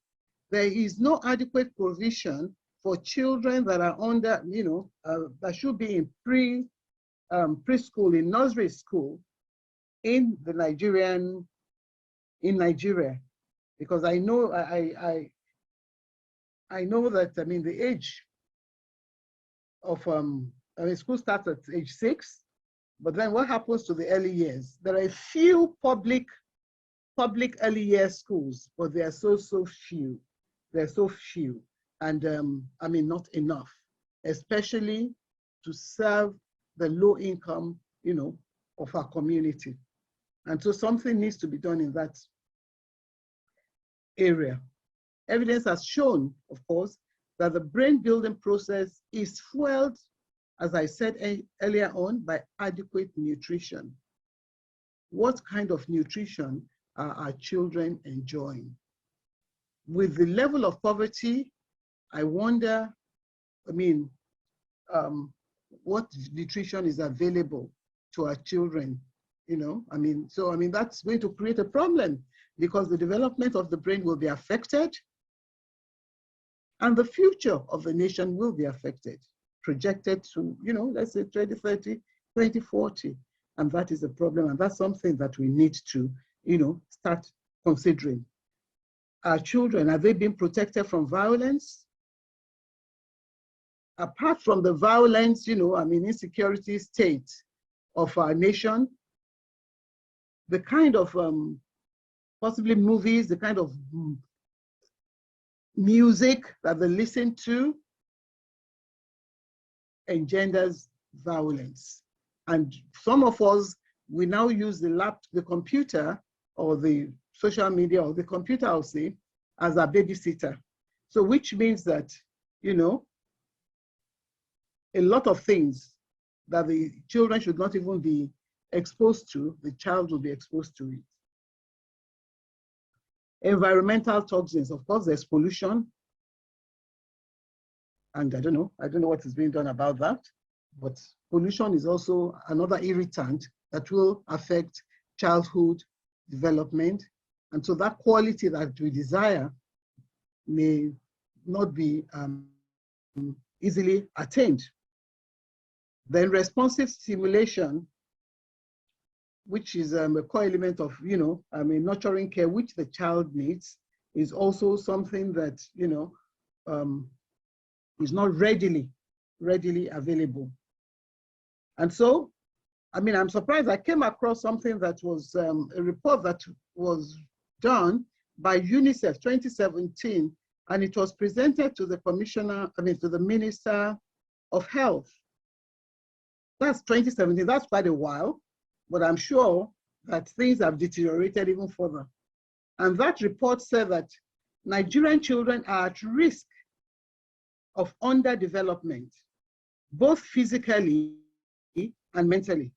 There is no adequate provision for children that are under, that should be in preschool, in nursery school, in Nigeria, because I know I know that the age of school starts at age 6, but then what happens to the early years? There are a few public early year schools, but they are so few. They're so few, and not enough, especially to serve the low income, of our community. And so something needs to be done in that area. Evidence has shown, of course, that the brain building process is fueled, as I said earlier on, by adequate nutrition. What kind of nutrition are our children enjoying? With the level of poverty, I wonder, what nutrition is available to our children, that's going to create a problem, because the development of the brain will be affected and the future of the nation will be affected, projected to, let's say 2030, 2040. And that is a problem, and that's something that we need to, start considering. Our children, are they being protected from violence? Apart from the violence, insecurity state of our nation, the kind of possibly movies, the kind of music that they listen to engenders violence. And some of us, we now use the computer or the social media or the computer, I'll say, as a babysitter. So which means that, a lot of things that the children should not even be exposed to, the child will be exposed to it. Environmental toxins, of course, there's pollution. And I don't know what is being done about that, but pollution is also another irritant that will affect childhood development. And so that quality that we desire may not be easily attained. Then responsive stimulation, which is a core element of, nurturing care, which the child needs, is also something that, is not readily available. And so, I'm surprised. I came across something that was a report that was done by UNICEF 2017, and it was presented to the commissioner, to the Minister of Health. That's 2017, that's quite a while, but I'm sure that things have deteriorated even further. And that report said that Nigerian children are at risk of underdevelopment, both physically and mentally,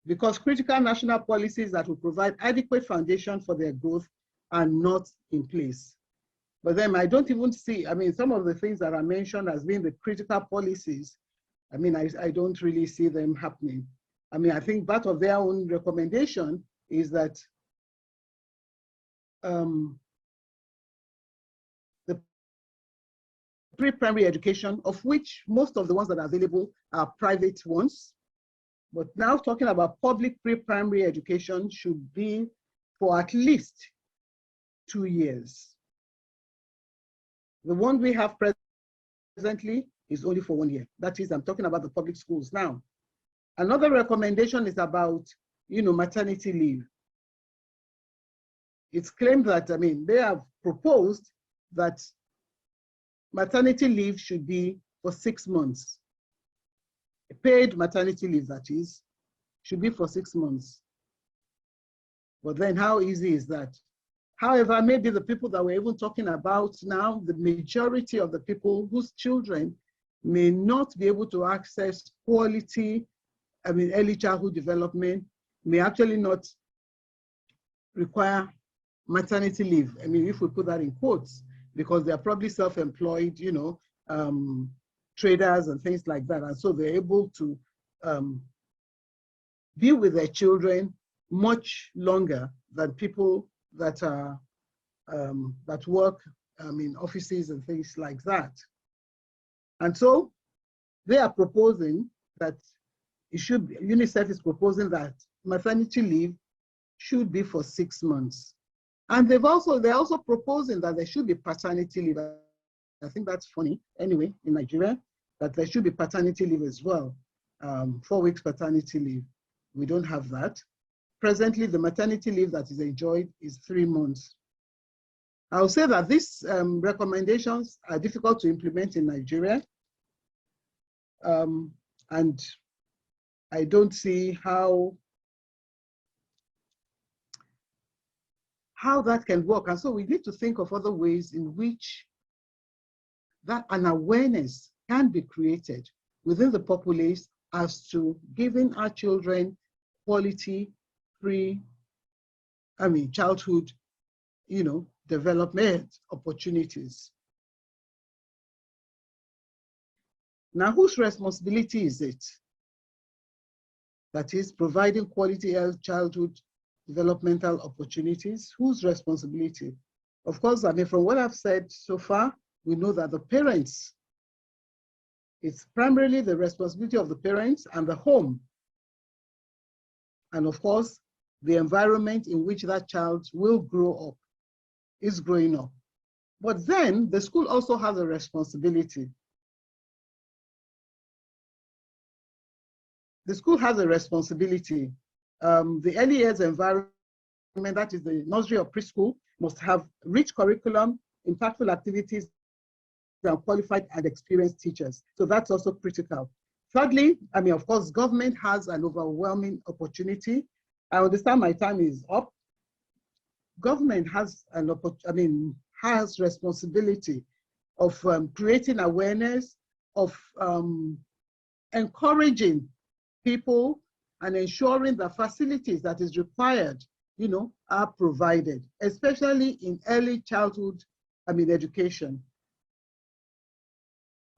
because critical national policies that will provide adequate foundation for their growth are not in place. But then I don't even see, some of the things that are mentioned as being the critical policies, I don't really see them happening. I think part of their own recommendation is that the pre-primary education, of which most of the ones that are available are private ones, but now talking about public pre-primary education should be for at least 2 years. The one we have presently is only for 1 year. That is, I'm talking about the public schools now. Another recommendation is about, maternity leave. It's claimed that, they have proposed that maternity leave should be for 6 months. Paid maternity leave, that is, should be for 6 months. But then how easy is that? However, maybe the people that we're even talking about now, the majority of the people whose children may not be able to access quality, early childhood development, may actually not require maternity leave. If we put that in quotes, because they're probably self-employed, traders and things like that. And so they're able to be with their children much longer than people that are that work in offices and things like that. And so they are proposing that UNICEF is proposing that maternity leave should be for 6 months. And they're also proposing that there should be paternity leave. I think that's funny, anyway, in Nigeria, that there should be paternity leave as well, 4 weeks paternity leave. We don't have that. Presently, the maternity leave that is enjoyed is 3 months. I'll say that these recommendations are difficult to implement in Nigeria. And I don't see how how that can work. And so we need to think of other ways in which that an awareness can be created within the populace as to giving our children quality, childhood, development opportunities. Now, whose responsibility is it? That is providing quality childhood developmental opportunities. Whose responsibility? Of course, from what I've said so far, we know that the parents, it's primarily the responsibility of the parents and the home. And of course, the environment in which that child will grow up, is growing up. But then the school also has a responsibility. The school has a responsibility. The early years environment, that is the nursery or preschool, must have rich curriculum, impactful activities, and qualified and experienced teachers. So that's also critical. Thirdly, of course, government has an overwhelming opportunity. I understand my time is up. Government has has responsibility of creating awareness, of encouraging people and ensuring the facilities that is required, are provided, especially in early childhood, education.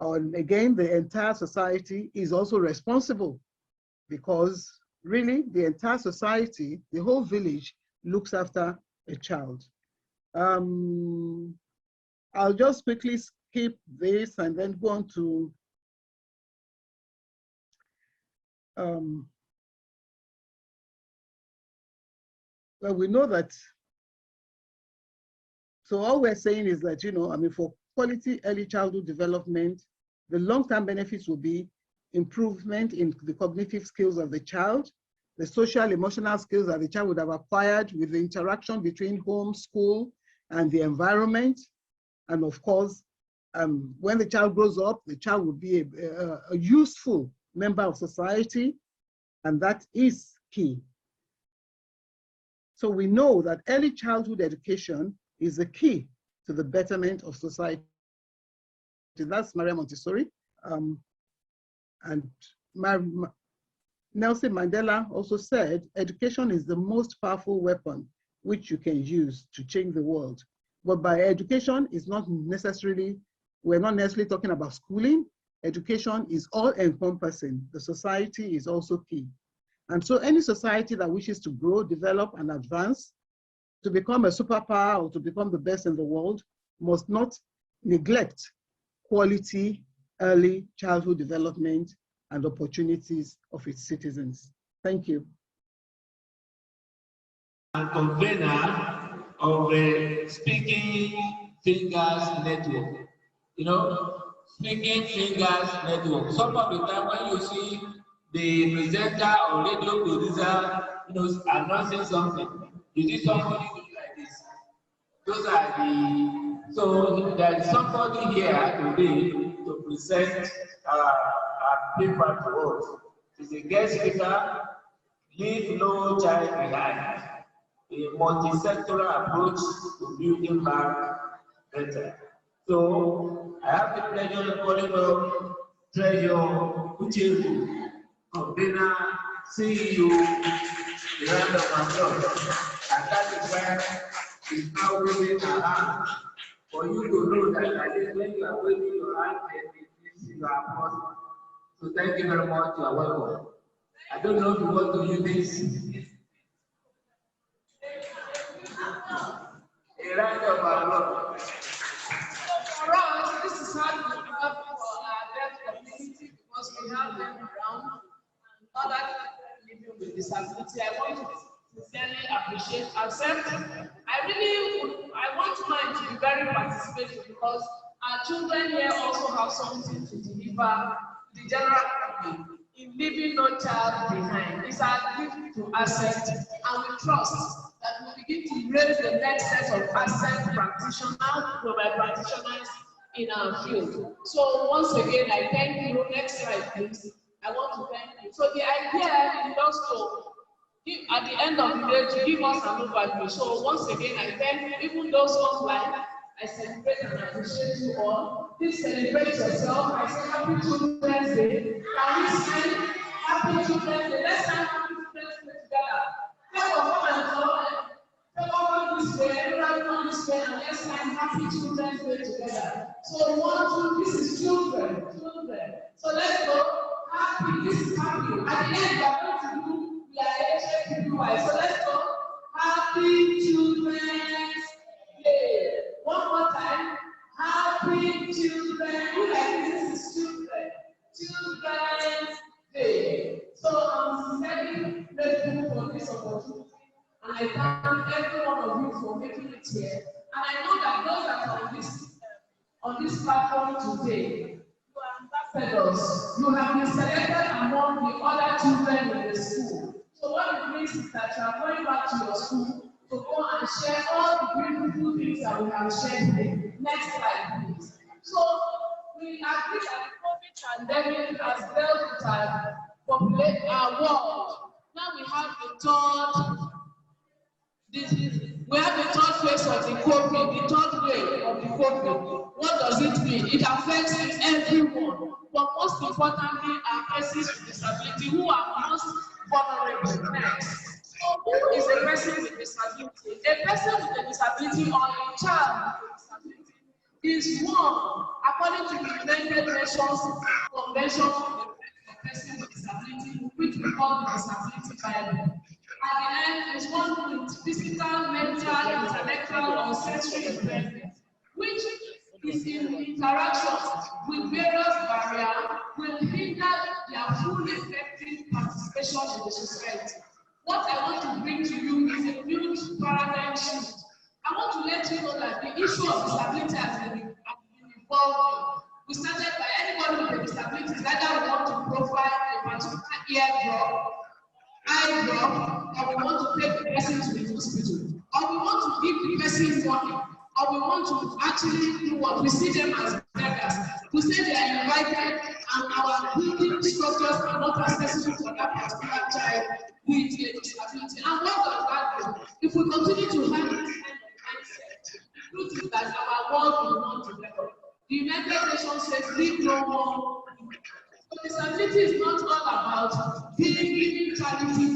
And again, the entire society is also responsible because really the entire society, the whole village looks after a child. I'll just quickly skip this and then go on to well, we know that, so all we're saying is that, for quality early childhood development, the long-term benefits will be improvement in the cognitive skills of the child, the social emotional skills that the child would have acquired with the interaction between home, school, and the environment. And of course, when the child grows up, the child will be a useful member of society, and that is key. So we know that early childhood education is the key to the betterment of society. That's Maria Montessori. And Nelson Mandela also said, education is the most powerful weapon which you can use to change the world. But by education, is not necessarily, we're not necessarily talking about schooling. Education is all encompassing. The society is also key. And so any society that wishes to grow, develop, and advance, to become a superpower or to become the best in the world, must not neglect quality early childhood development and opportunities of its citizens. Thank you. And convener of the Speaking Fingers Network. Speaking Fingers Network. Some of the time when you see the presenter or radio producer, announcing something, you see somebody doing like this. Those are so there is somebody here today to present a paper to us. It's a guest speaker, Leave No Child Behind, a multi-sectoral approach to building back better. So I have the pleasure of calling up Treasure Uchebu, convener, CEO, the round of applause. And that is why it's now waving a hand for you to know that at least when you are waving your hand, you are possible. So thank you very much. You are welcome. I don't know if you want to use this. A round of applause. For us, this is how we work for our deaf community because we have them around and other people living with disability. I want to sincerely appreciate ACEP. I want mine to be very participatory because our children here also have something to deliver to the general public in leaving no child behind. It's our gift to ACEP, and we trust that we begin to raise the next set of ACEP practitioners, provide practitioners in our field. So once again, I thank you. Next slide, please. I want to thank you. So the idea is just to at the end of the day to give us an overview. So once again, I thank even those online. I celebrate and appreciate you all. Please celebrate yourself. I say Happy Children's Day. Can we sing Happy Children's Day? Let's sing Happy Children's Day together. Come on this way, everybody on this way, and let's sing Happy Children's Day together. So 1, 2, this is children. So let's go. Happy, this is happy. At the end, we are going to do, we are ACEP. So let's go. Happy Children's Day. One more time. Happy Children. You like this is children. Children's Day. So I'm very grateful for this opportunity. And I thank every one of you for making it here. And I know that those that are on this platform today, you are ambassadors. You have been selected among the other children in the school. So what it means is that you are going back to your school to go and share all the beautiful things that we have shared today. Next slide, please. So we agree that the COVID pandemic has dealt with our world. Now we have the third phase of the COVID, the third wave of the COVID. What does it mean? It affects everyone, but most importantly, our persons with disability who are most vulnerable. Next. So who is a person with disability? A person with a disability or a child with a disability is one, according to the United Nations Convention on the Person with Disability, which we call the Disability Bible. At the end is one with physical, mental, intellectual, or sensory impairment, which is in interaction with various barriers will hinder their full effective participation in the society. What I want to bring to you is a huge paradigm shift. I want to let you know that the issue of disability has been evolving. We started by anybody with a disability, either we want to profile a particular eardrop, eye drop, or we want to take the person to the hospital, or we want to give the person money, or we want to actually do what we see them as beggars. We say they are invited and our building structures are not accessible for that particular child with a disability. And what does that do? If we continue to have this kind of mindset, the truth is that our world will not develop. The United Nations says leave no more. So disability is not all about giving charity.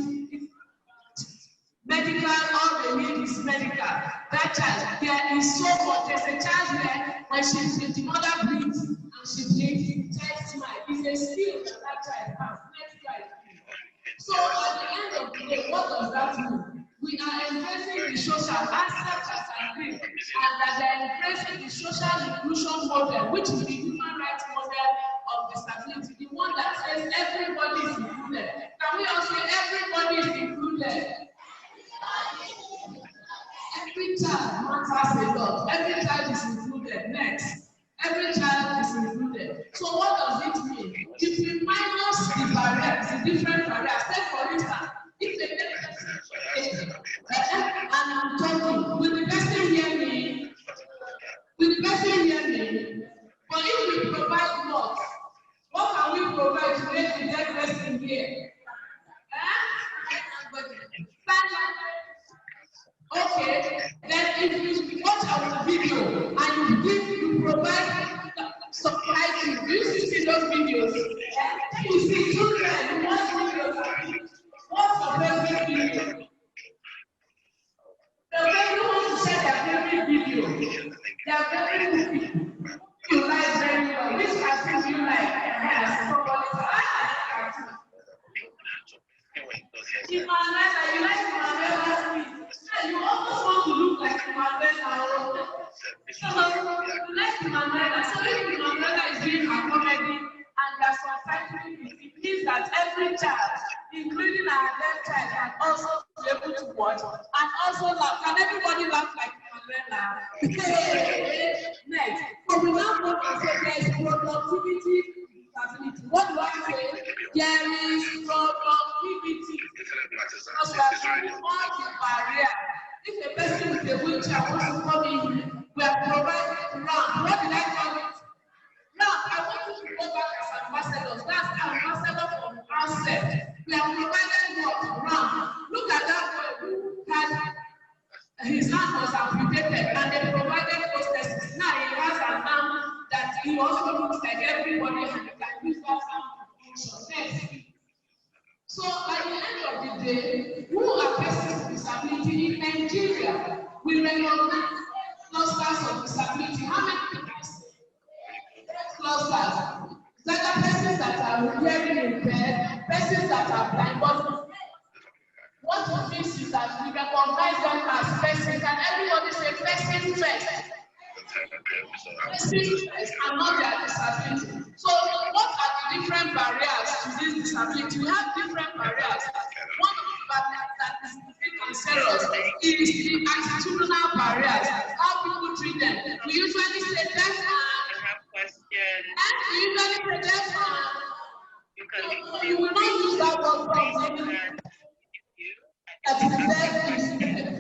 Medical, all they need is medical. That child, there is so much. There's a child where when the mother breathes and she breathes, child smile. It's a skill that child has. Next slide. So at the end of the day, what does that mean? We are embracing the social aspect as agreed, and that they are embracing the social inclusion model, which is the human rights model of disability, the one that says everybody is included. Can we all say everybody is included? Every child matters a lot. Every child is included. Next. Every child is included. So what does it mean? If we minus the barriers, the different barriers, take for instance, if and I'm talking, will the person hear me? Will the person hear me? But if we provide what can we provide to make the dead person hear? Okay, then if you watch our video and you provide subtitles, do you see those videos? You see children, you watch videos. What's your favorite video? The baby wants to share their favorite video. Their favorite movie. You like very well. Which cartoon do you like? Imanela, you like Imanela? You almost want to look like Imanela. So you like Imanela. So if Imanela is doing her comedy and there's subtitling, it means that every child, including our deaf child, can also be able to watch and also laugh. Can everybody laugh like Imanela? Next. So we now go and say there is productivity. What do I say? There is productivity. Because we are talking about the barrier. If a person with a wheelchair wants to come in, we are providing ramp. What did I call it? Ramp. I want you to go back as ambassadors. That's ambassador from ACEP. We are providing what? Ramp. Look today, who are persons with disability in Nigeria? We recognize clusters of disability. How many clusters? There are persons that are hearing impaired, persons that are blind, but what it means is that we recognize them as persons, and everybody say person first. Person first and not their disability. So what are the different barriers to this disability? We have different barriers. One of the barriers that is cancerous is the attitudinal barriers, how people treat them. We usually say deaf man, and we usually say deaf man. We will not use that word from that is deaf is deaf,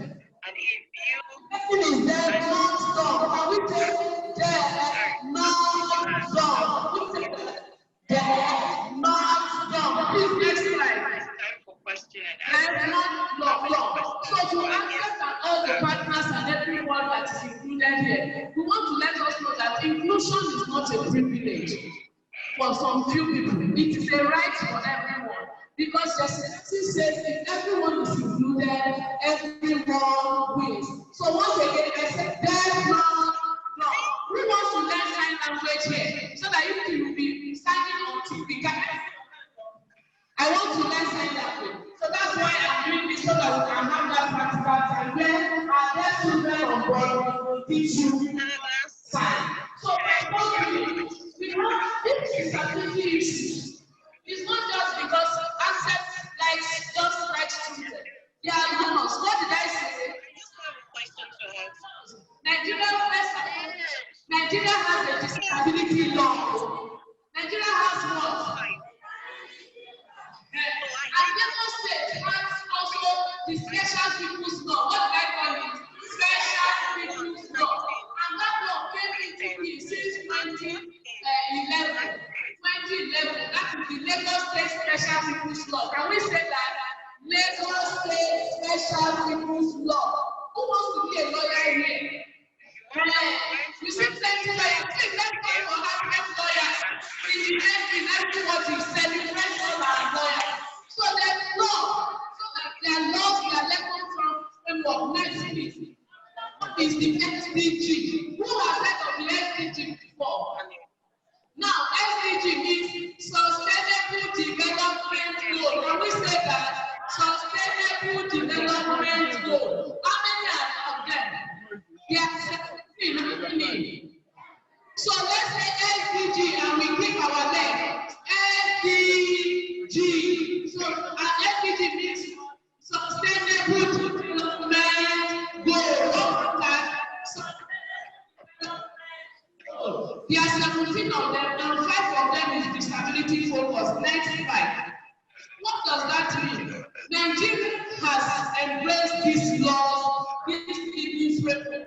not dumb. Can we say deaf, not dumb? Deaf, not dumb. Please next slide. Deaf, not dumb. So to access and all the partners and everyone that is included here, we want to let us know that inclusion is not a privilege for some few people. It is a right for everyone. Because the statistics says if everyone is included, everyone wins. So once again, I said, deaf, no. We want to learn sign language here so that you will be signing on to be guided. I want to learn sign language. So that's why I'm doing this so that we can have that practical time where our deaf children on board will teach you sign. So we have this disability issues. It's not just because ACEP likes children. They are humans. What did I say? Nigeria has a disability law. Nigeria has what? And Lagos State has also the special people's law. What did I call it? Special people's law. And that law came into being since 2011. That is the Lagos State Special People's Law. Can we say that? Lagos State Special People's Law. Who wants to be a lawyer here? You see plenty lawyers. Please let's go for having lawyers. In the end, everybody celebrates all our lawyers. So there's law. So that their laws, their level from framework. Next, please. What is the SDG? Who has heard of the SDG before? Now, SDG means Sustainable Development Goal. Can we say that? Sustainable Development Goal. How many are of them? Yes, 17. So let's say SDG and we click our leg. SDG. So SDG means Sustainable Development Goal. There are 17 of them, and 5 of them is disability focused. Next slide. What does that mean? Nigeria has embraced these laws, these framework.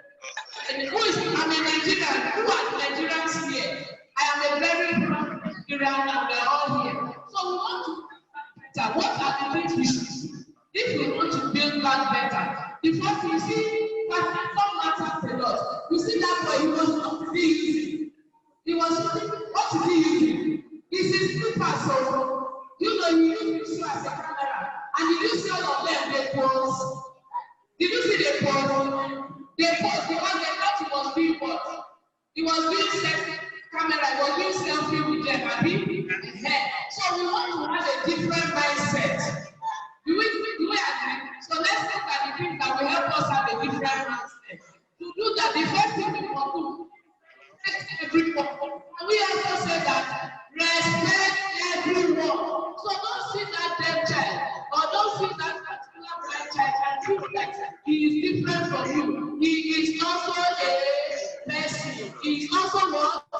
I'm a Nigerian. Who are Nigerians here? I am a very proud Nigerian, and we're all here. So we want to better. What are the big issues? If we want to build back better, the first you see, some matters a lot. You see that boy, he was not using. He was what did he use? It's his slippers, so you know he used you as a camera. And did you see all of them? They pose. Did you see they pose? They pose because they thought he was doing what? He was doing selfie camera, he was doing selfie with them, Abi. So we want to have a different mindset. Do we agree? So let's look at the things that will help us have a different mindset. To do that, the first thing we want to do, everyone. And we also say that respect everyone. So don't see that deaf child or don't see that particular blind child and think that he is different from you. He is also a person. He is also what? A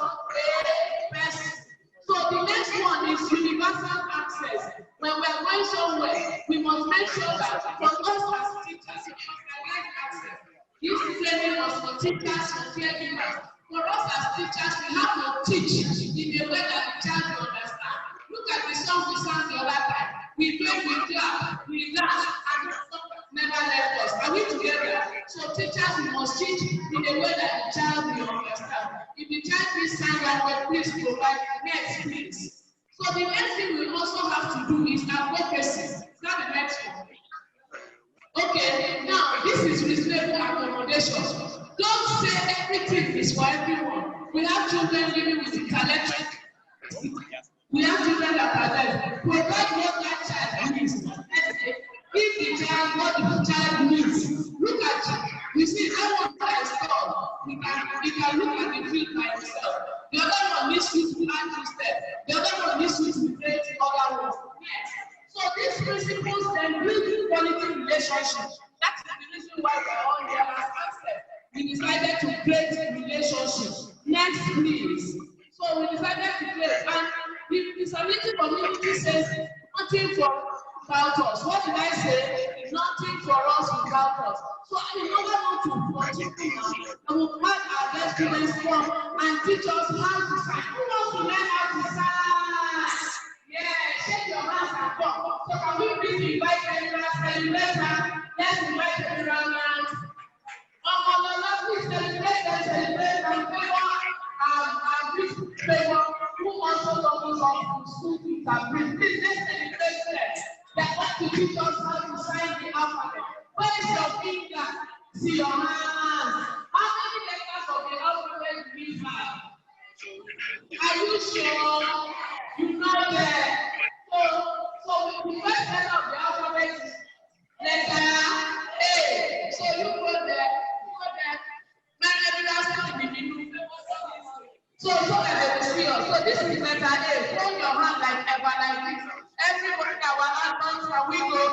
person. So the next one is universal access. When we are going somewhere, we must make sure that for us as teachers, we must get access. This training was for teachers, for caregivers. For us as teachers, we have to teach in a way that the child will understand. Look at the song we sang the other time. We play, we clap, we dance, and never left us. Are we together? So teachers, we must teach in a way that the child will understand. If the child needs sign language, please provide. Next, please. So the next thing we also have to do is advocacy. Is that the next one? children living with intellectual. We have children that are deaf. Provide what that child needs. If the child, what the child needs, look at it. You see, that one by himself, he can look at the field by himself. The other one needs you to add this step. The other one needs you to create other ones. Yes. So these principles then build quality relationships. That's the reason why we're all here as ACEP. We decided to create relationships. Next, please. So we decided to create, and the disability community says nothing without us. What did I say? Nothing for us without us. So in order not to continue now, I will have our best students come and teach us how to sign. Who wants to learn how to sign? Yeah, shake your hands and come. So can we please invite everyone, celebrate? Let's invite everyone around. Please celebrate and favor who also doubles up to school things and bring. Please let's celebrate them. They want to teach us how to sign the alphabet. Where is your finger? See your hands. How many letters of the alphabet do we have? Are you sure? You know that. So the first letter of the alphabet is letter A. So you go there. So that they will see us. So this is letter A. Hold your hand like ever like this. Everybody that will hand on, we go.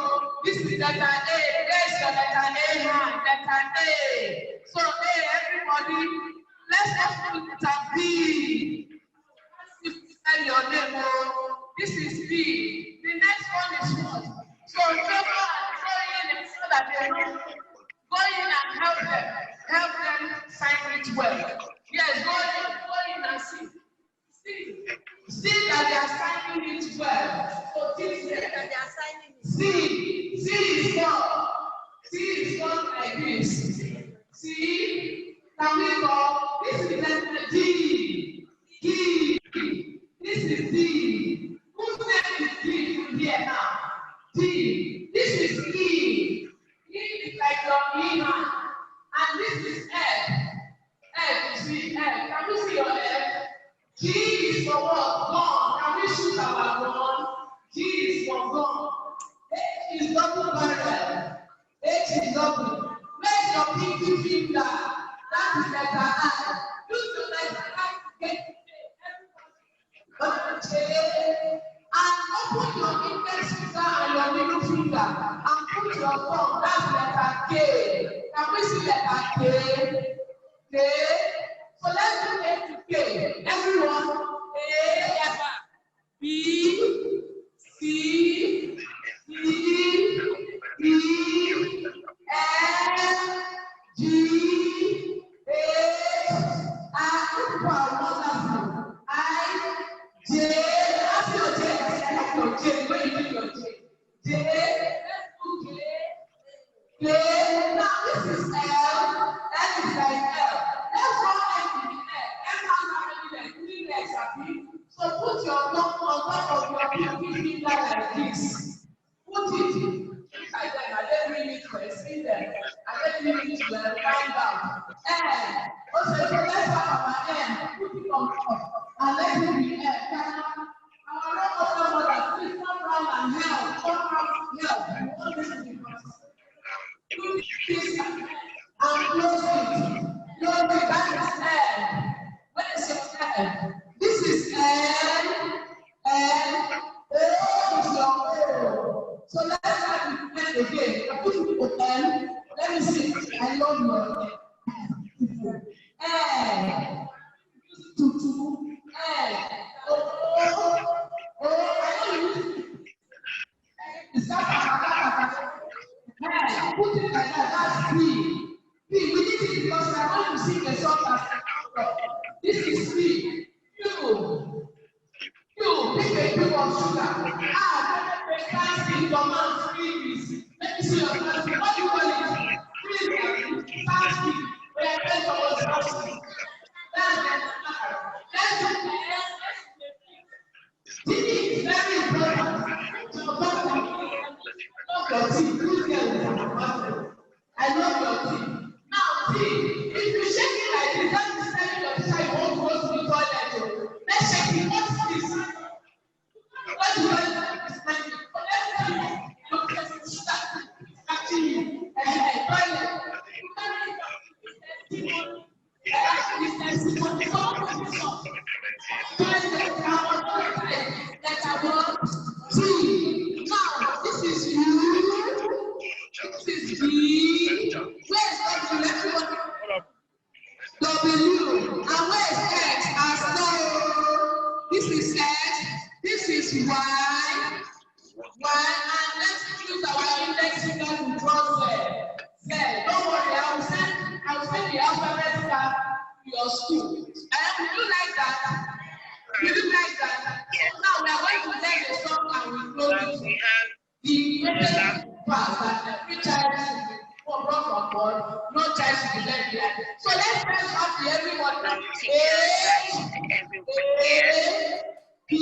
This is letter A. There's your letter A hand. Letter A. So A, everybody. Let's put letter B. Tell your name. This is B. The next one is what? So go in so that they know. Go in and help them sign it well. Yes, go in and see that they are signing it well. So see that they are signing it. See is not like this. See, can we go? This is letter D. This is D. Whose name is D here now? D. This is E. E is like your E hand. And this is F. F, you see F. Can we see your F? G is for what? Gun. Can we shoot our gun? G is for gun. H is double barrel. H is double. Where's your pinky finger? That is letter I. Use your letter I to get J. And open your index finger and your middle finger and put your thumb. That's letter K. Can we see letter K? K. So let's do A to K. Everyone. A, B, C, D, E, F, G, H, I, J. That's your J. That's your J. Where you do your J? J. Let's do J. J. Now this is L. That is like L. Let's draw F in the L. M has how many legs? 3 legs, Abi. So put your thumb on top of your pinky finger like this. Put it. I don't really see them. I don't really find out. And also, so let's have our N. Put it on top. And let it be N. Our local mother, please come round and help. Come round help. You want this to be possible. Do this and close it. Close it. That is N. Where is your N? This is N. N. O is your O. So let's start with N again. I put it with N. Let me see. I love your N. Tutu. N. O. I know you. Is that N. Put it like that. That's B. B. We need it because I want to sing a song as this is B. Q. Q. Pick a cube of sugar. Can't see your mouth. Please. Let me see your mouth. What do you call it? Please. Fancy. We are going towards fancy. That's the let's do the T is very important. So love your teeth. Please get it. I love your teeth. Now, teeth. If you shake it like this, that is telling your child you won't go to the toilet. next week that will draw Z. Don't worry, I will send the alphabet card to your school. Would you like that? Would you like that? Yes. Now we are going to learn the song and we close it. We have The greatest part that every child should be brought on board, no child should be left behind. So let's press happy everyone. everyone here. P.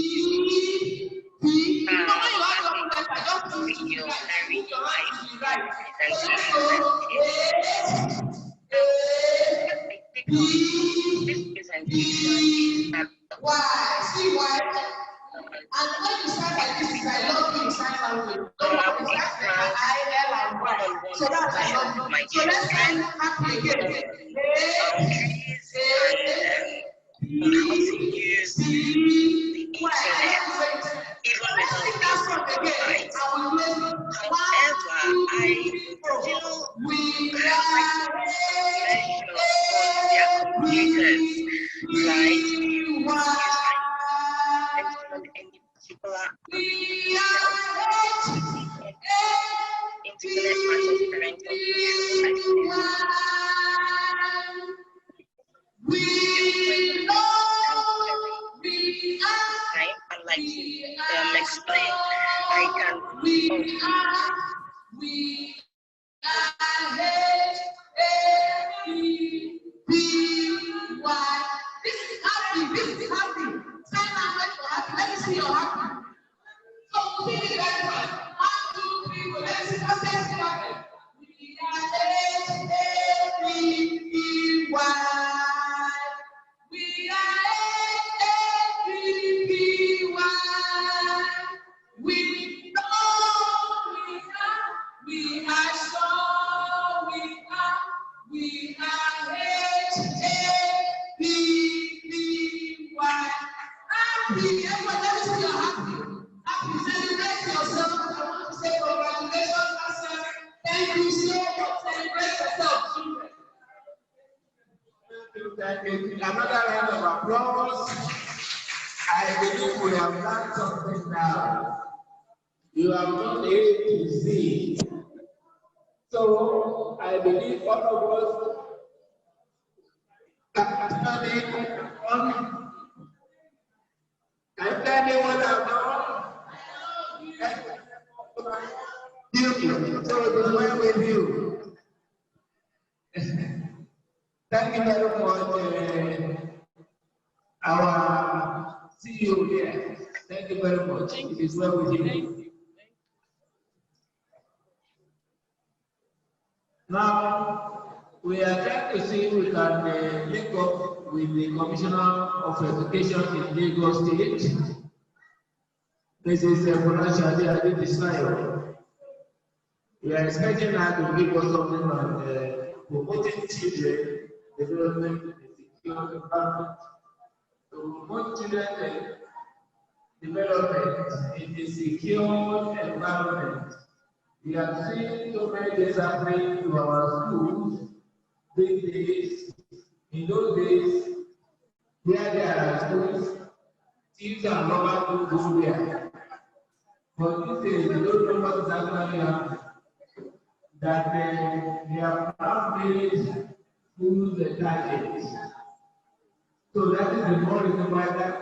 You know when you have your letter, just use to Your right. Use your hand to right. and So let's go. this presentation Why? See why? And when you start like this, is I love you, you sign language. Don't want to start like I, L, and Y. So that's I love you. So let's end happy again. how to use the internet, even without being right. However, I still have pressure on their computers, right? On any particular internet matters parental I'd like to explain. I can This is happy. This is happy. Sign language for happy. Let me see your happy. So sing it that one. 1, 2, 3, 4. Let's see what's next happy. We are A-A-B-B-Y. We are A-A-B-B-Y. We know we are strong, we are H-A-P-P-Y. Happy, everyone, let me see you're happy. Happy, celebrate yourself. I want to say congratulations, Pastor. Thank you so much. Celebrate yourself, children. Another round of applause. I believe we have done something now. You have done A to Z. So I believe all of us can anyone have done? So the way with you. Thank you very much, our CEO here. Thank you very much. It is well with you. Now, we are trying to see if we can link up with the Commissioner of Education in Lagos State. This is Shadi Adedisayo. We are expecting her to give us something on promoting children development in a secure environment. To promote children development in a secure environment. We have seen so many things happening to our schools these days. In those days, where there are schools, thieves and robbers don't go there. But these days, they don't know what is actually happening. That they have now made schools a target. So that is the more reason why that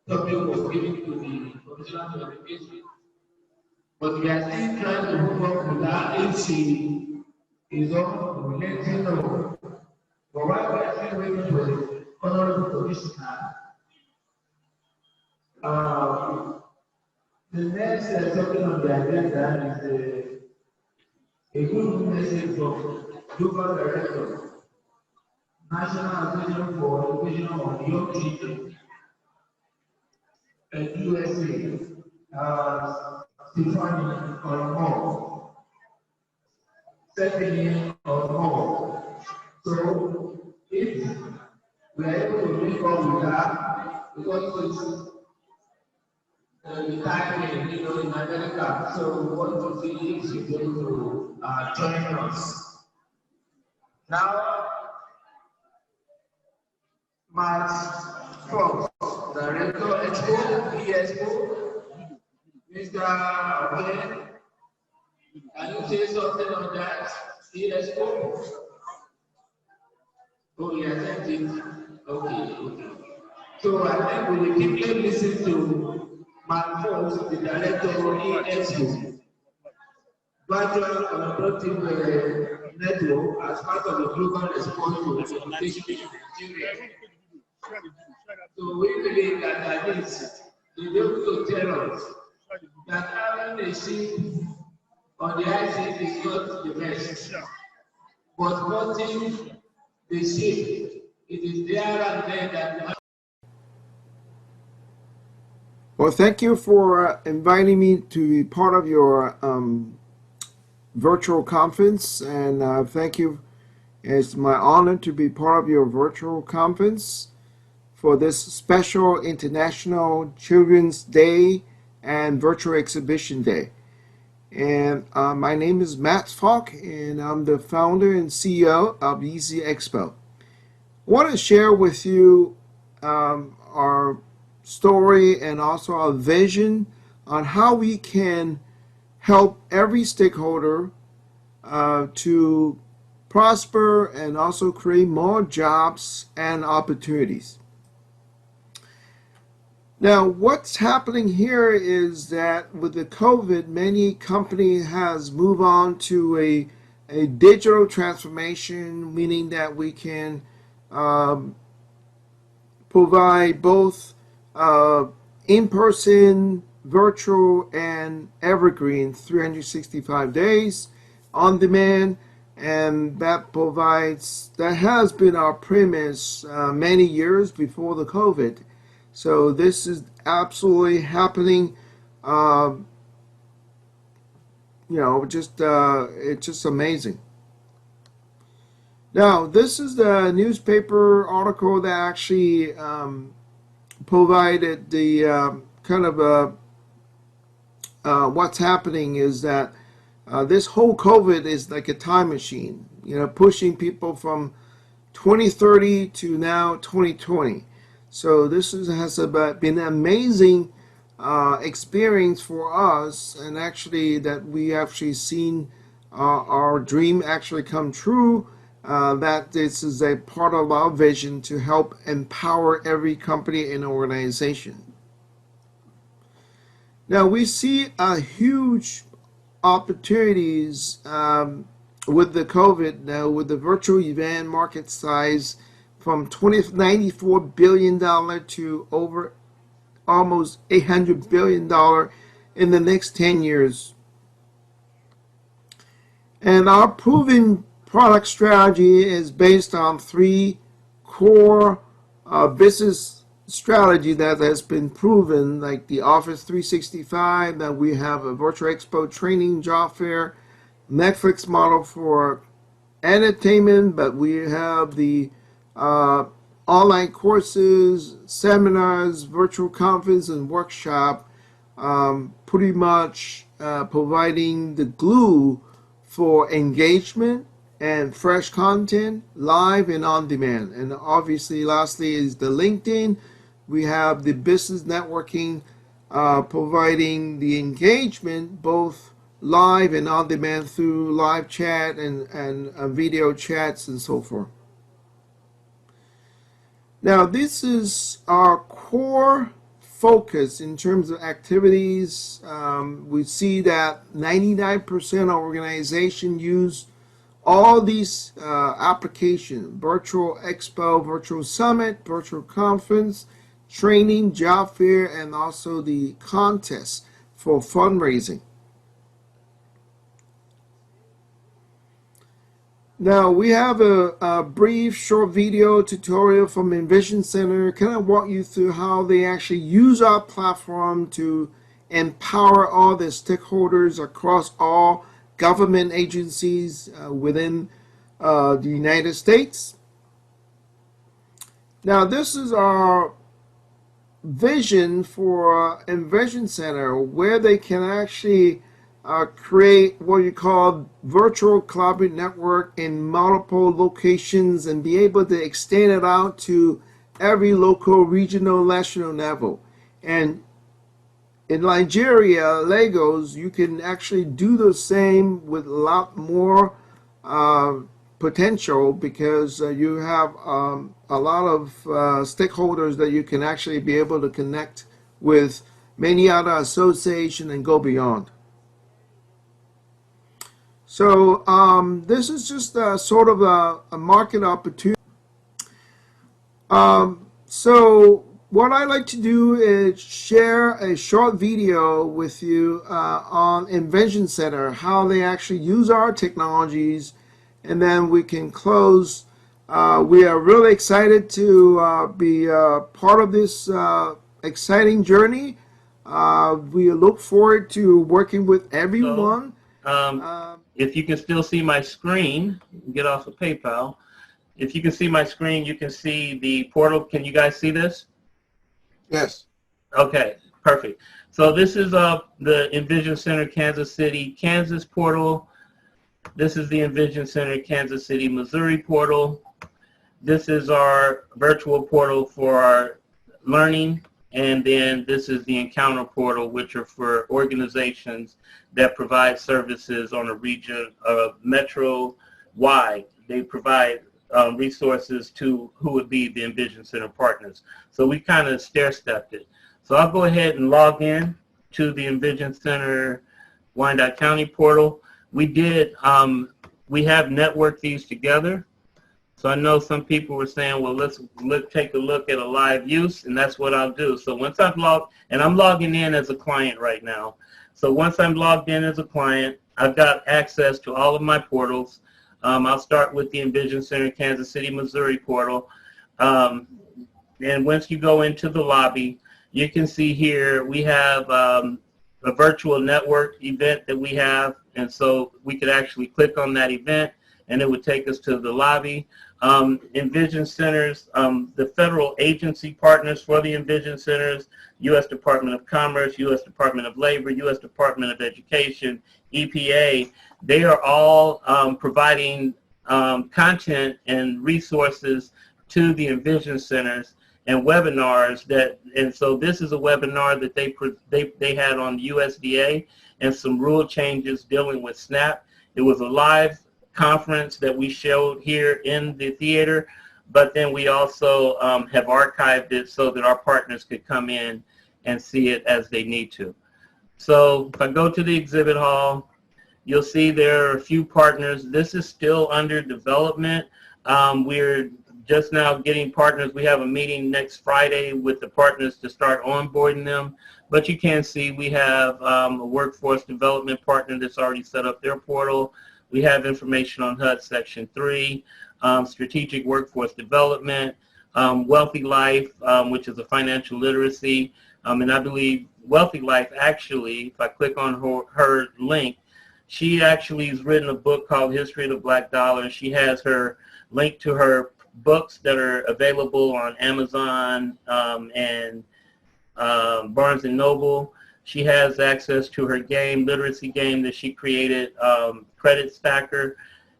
topic was given to the Commissioner of Education. But we are still trying to move up with that. If she is on, we let you know. But while we are still waiting for the Honorable Commissioner, the next topic on the agenda is a good message from Global Director, National Association for Education of Young Children, USA. Stephanie or more, Stephanie or more. So if we are able to link up with that, because it's the time in America, so we want to see if she's able to join us. Now, March 4th, Director Expo, eZ-Xpo. Mr. Okay, Can you say something on that? eZ-Xpo? Oh, yeah, thank you. Okay. So I think we will quickly listen to Mark Fox, the director of eZ-Xpo, virtual collaborative network as part of the global response to education in Nigeria. So we believe that at least they be able to tell us that having a ship on the ICEP is not the best, but putting the ship, it is there and then that we have. Well, thank you for inviting me to be part of your virtual conference, and thank you. It's my honor to be part of your virtual conference for this special International Children's Day and Virtual Exhibition Day. And my name is Matt Falk, and I'm the founder and CEO of eZ-Xpo. I want to share with you our story and also our vision on how we can help every stakeholder to prosper and also create more jobs and opportunities. Now, what's happening here is that with the COVID, many companies has moved on to a digital transformation, meaning that we can provide both in-person, virtual, and evergreen 365 days on demand, and that has been our premise many years before the COVID. So this is absolutely happening. It's just amazing. Now, this is the newspaper article that actually provided the what's happening is that this whole COVID is like a time machine, pushing people from 2030 to now 2020. So this has been an amazing experience for us, and actually that we actually seen our dream actually come true. That this is a part of our vision to help empower every company and organization. Now we see a huge opportunities with the COVID now, with the virtual event market size from $94 billion to over almost $800 billion in the next 10 years. And our proven product strategy is based on three core business strategy that has been proven, like the Office 365, that we have a virtual expo training job fair, Netflix model for entertainment, but we have the online courses, seminars, virtual conference, and workshop, pretty much providing the glue for engagement and fresh content, live and on demand. And obviously, lastly, is the LinkedIn. We have the business networking, providing the engagement both live and on demand through live chat and video chats and so forth. Now, this is our core focus in terms of activities. We see that 99% of organizations use all these applications: virtual expo, virtual summit, virtual conference, training, job fair, and also the contest for fundraising. Now we have a brief short video tutorial from Envision Center, kind of walk you through how they actually use our platform to empower all the stakeholders across all government agencies within the United States. Now this is our vision for Envision Center, where they can actually create what you call virtual collaborative network in multiple locations and be able to extend it out to every local, regional, national level. And in Nigeria, Lagos, you can actually do the same with a lot more potential because you have a lot of stakeholders that you can actually be able to connect with many other associations and go beyond. So this is just sort of a market opportunity. So what I like to do is share a short video with you on Invention Center, how they actually use our technologies, and then we can close. We are really excited to be part of this exciting journey. We look forward to working with everyone. If you can still see my screen, get off of PayPal. If you can see my screen, you can see the portal. Can you guys see this? Yes. Okay, perfect. So this is the Envision Center Kansas City, Kansas portal. This is the Envision Center Kansas City, Missouri portal. This is our virtual portal for our learning. And then this is the Encounter portal, which are for organizations that provide services on a region metro-wide. They provide resources to who would be the Envision Center partners. So we kind of stair-stepped it. So I'll go ahead and log in to the Envision Center Wyandotte County portal. We did, we have networked these together. So I know some people were saying, well, let's take a look at a live use, and that's what I'll do. So once I've logged, and I'm logging in as a client right now. So once I'm logged in as a client, I've got access to all of my portals. I'll start with the Envision Center Kansas City, Missouri portal. And once you go into the lobby, you can see here we have a virtual network event that we have. And so we could actually click on that event, and it would take us to the lobby. Envision Centers, the federal agency partners for the Envision Centers, U.S. Department of Commerce, U.S. Department of Labor, U.S. Department of Education, EPA, they are all providing content and resources to the Envision Centers and webinars and so this is a webinar that they had on USDA and some rule changes dealing with SNAP. It was a live conference that we showed here in the theater, but then we also have archived it so that our partners could come in and see it as they need to. So if I go to the exhibit hall, you'll see there are a few partners. This is still under development. We're just now getting partners. We have a meeting next Friday with the partners to start onboarding them. But you can see we have a workforce development partner that's already set up their portal. We have information on HUD Section 3, strategic workforce development, Wealthy Life, which is a financial literacy. And I believe Wealthy Life actually, if I click on her link, she actually has written a book called History of the Black Dollar. She has her link to her books that are available on Amazon and Barnes & Noble. She has access to her game, literacy game that she created, Credit Stacker.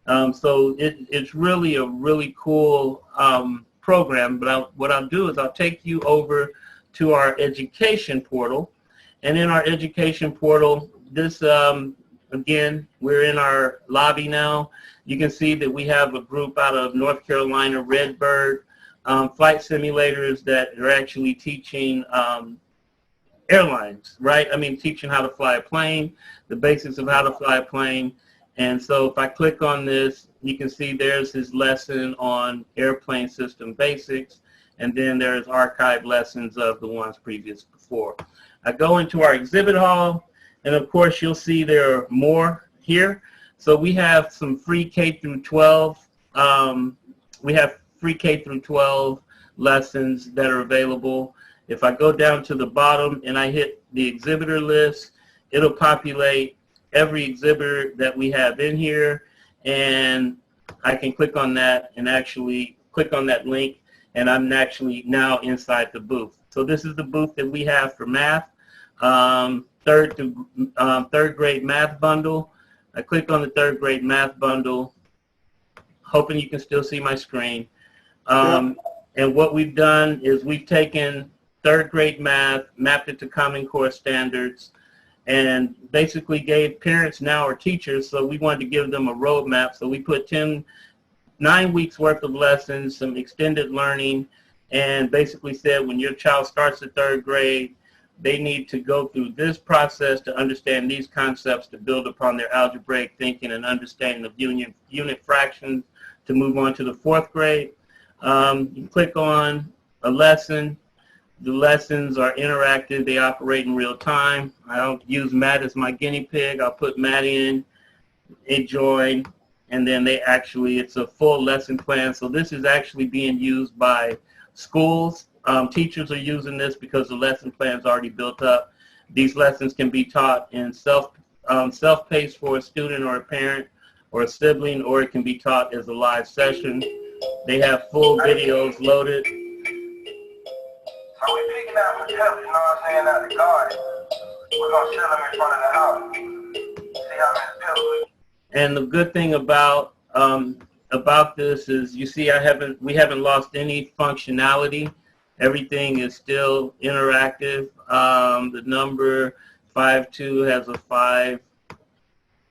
So it's really a really cool program. But what I'll do is I'll take you over to our education portal. And in our education portal, this, again, we're in our lobby now. You can see that we have a group out of North Carolina, Redbird, flight simulators that are actually teaching airlines, right? I mean, teaching how to fly a plane, the basics of how to fly a plane. And so if I click on this, you can see there's his lesson on airplane system basics, and then there's archived lessons of the ones previous before. I go into our exhibit hall, and of course you'll see there are more here. So we have some free K through 12. We have free K through 12 lessons that are available. If I go down to the bottom and I hit the exhibitor list, it'll populate every exhibitor that we have in here, and I can click on that and actually click on that link, and I'm actually now inside the booth. So this is the booth that we have for math, third grade math bundle. I click on the third grade math bundle, hoping you can still see my screen. And what we've done is we've taken third grade math, mapped it to Common Core standards, and basically gave parents now or teachers, so we wanted to give them a roadmap. So we put 9 weeks worth of lessons, some extended learning, and basically said when your child starts the third grade, they need to go through this process to understand these concepts to build upon their algebraic thinking and understanding of unit fractions to move on to the fourth grade. You click on a lesson. The lessons are interactive. They operate in real time. I don't use Matt as my guinea pig. I'll put Matt in, it join, and then it's a full lesson plan. So this is actually being used by schools. Teachers are using this because the lesson plan is already built up. These lessons can be taught in self-paced for a student or a parent or a sibling, or it can be taught as a live session. They have full videos loaded. So we picking out the tips, you know what I'm saying, out the garden. We're going to shell them in front of the house. See how many tips we... And the good thing about this is, you see, we haven't lost any functionality. Everything is still interactive. The number 5-2 has a 5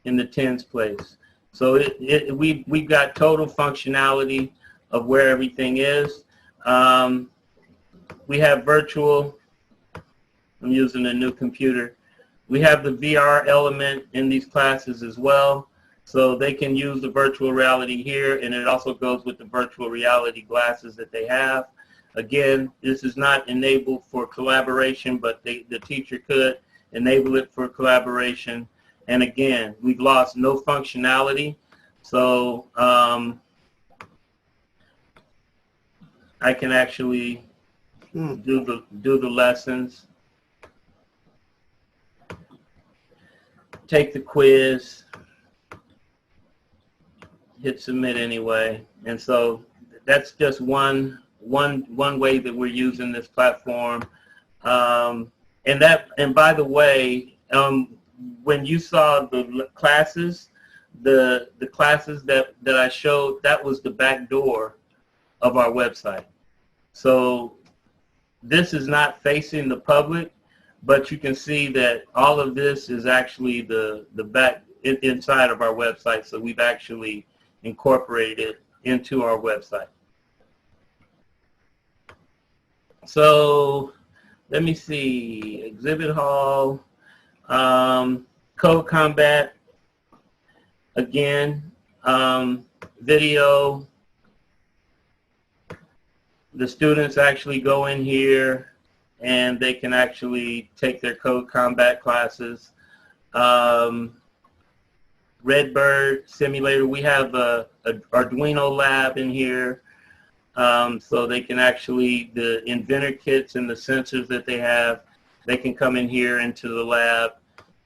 in the tens place. So we've got total functionality of where everything is. We have virtual. I'm using a new computer. We have the VR element in these classes as well. So they can use the virtual reality here, and it also goes with the virtual reality glasses that they have. Again, this is not enabled for collaboration, but the teacher could enable it for collaboration. And again, we've lost no functionality. So I can actually do the lessons, take the quiz, hit submit anyway. And so that's just one way that we're using this platform. And by the way, when you saw the classes, the classes that I showed, that was the back door of our website. So this is not facing the public, but you can see that all of this is actually the back inside of our website. So we've actually incorporated it into our website. So let me see, exhibit hall, code combat, again, video. The students actually go in here and they can actually take their code combat classes. Redbird simulator, we have a Arduino lab in here. So they can actually, the inventor kits and the sensors that they have, they can come in here into the lab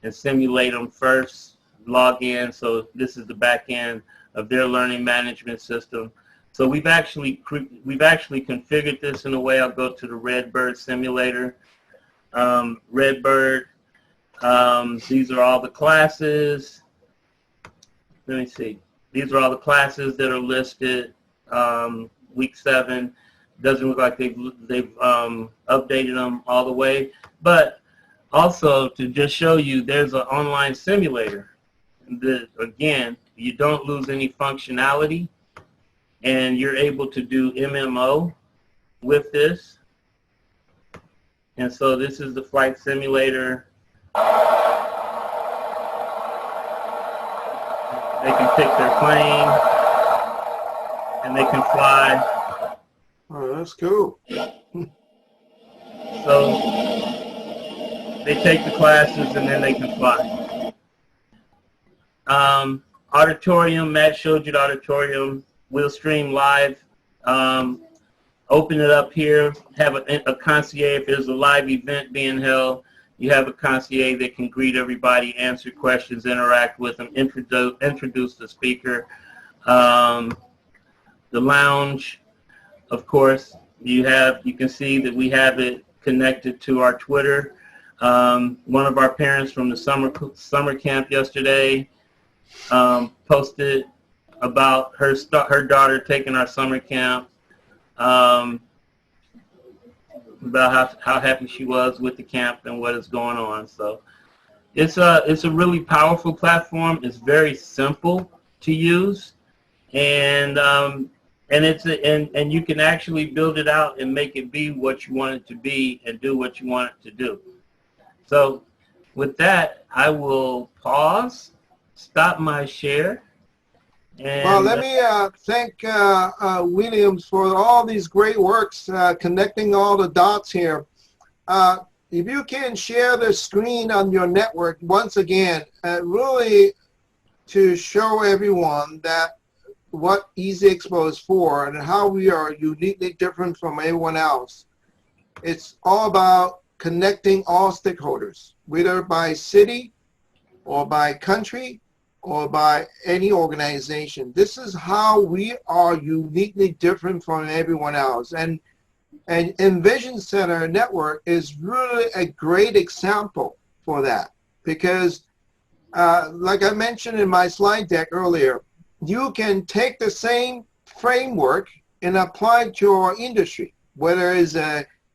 and simulate them first, log in. So this is the back end of their learning management system. So we've actually configured this in a way. I'll go to the Redbird simulator. Redbird, these are all the classes. Let me see. These are all the classes that are listed. Week 7. Doesn't look like they've updated them all the way. But also, to just show you, there's an online simulator. Again, you don't lose any functionality, and you're able to do MMO with this. And so this is the flight simulator. They can pick their plane, and they can fly. Oh, that's cool. So they take the classes and then they can fly. Auditorium, Matt showed you the auditorium. We'll stream live. Open it up here, have a concierge. If there's a live event being held, you have a concierge that can greet everybody, answer questions, interact with them, introduce the speaker. The lounge, of course, you can see that we have it connected to our Twitter. One of our parents from the summer camp yesterday posted about her daughter taking our summer camp. about how happy she was with the camp and what is going on. So it's a really powerful platform. It's very simple to use, and you can actually build it out and make it be what you want it to be and do what you want it to do. So with that, I will pause, stop my share. And, well, let me thank Williams for all these great works, connecting all the dots here. If you can share the screen on your network once again, really to show everyone that what eZ-Xpo is for and how we are uniquely different from everyone else. It's all about connecting all stakeholders, whether by city or by country or by any organization. This is how we are uniquely different from everyone else. And Envision Center Network is really a great example for that, because like I mentioned in my slide deck earlier, you can take the same framework and apply it to your industry, whether it's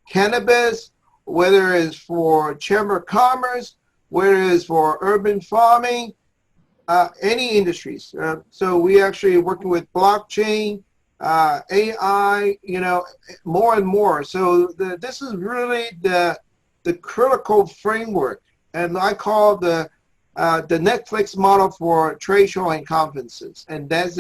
cannabis, whether it's for Chamber of Commerce, whether it's for urban farming, any industries. So we actually working with blockchain, AI, you know, more and more. So this is really the critical framework, and I call the Netflix model for trade show and conferences, and that's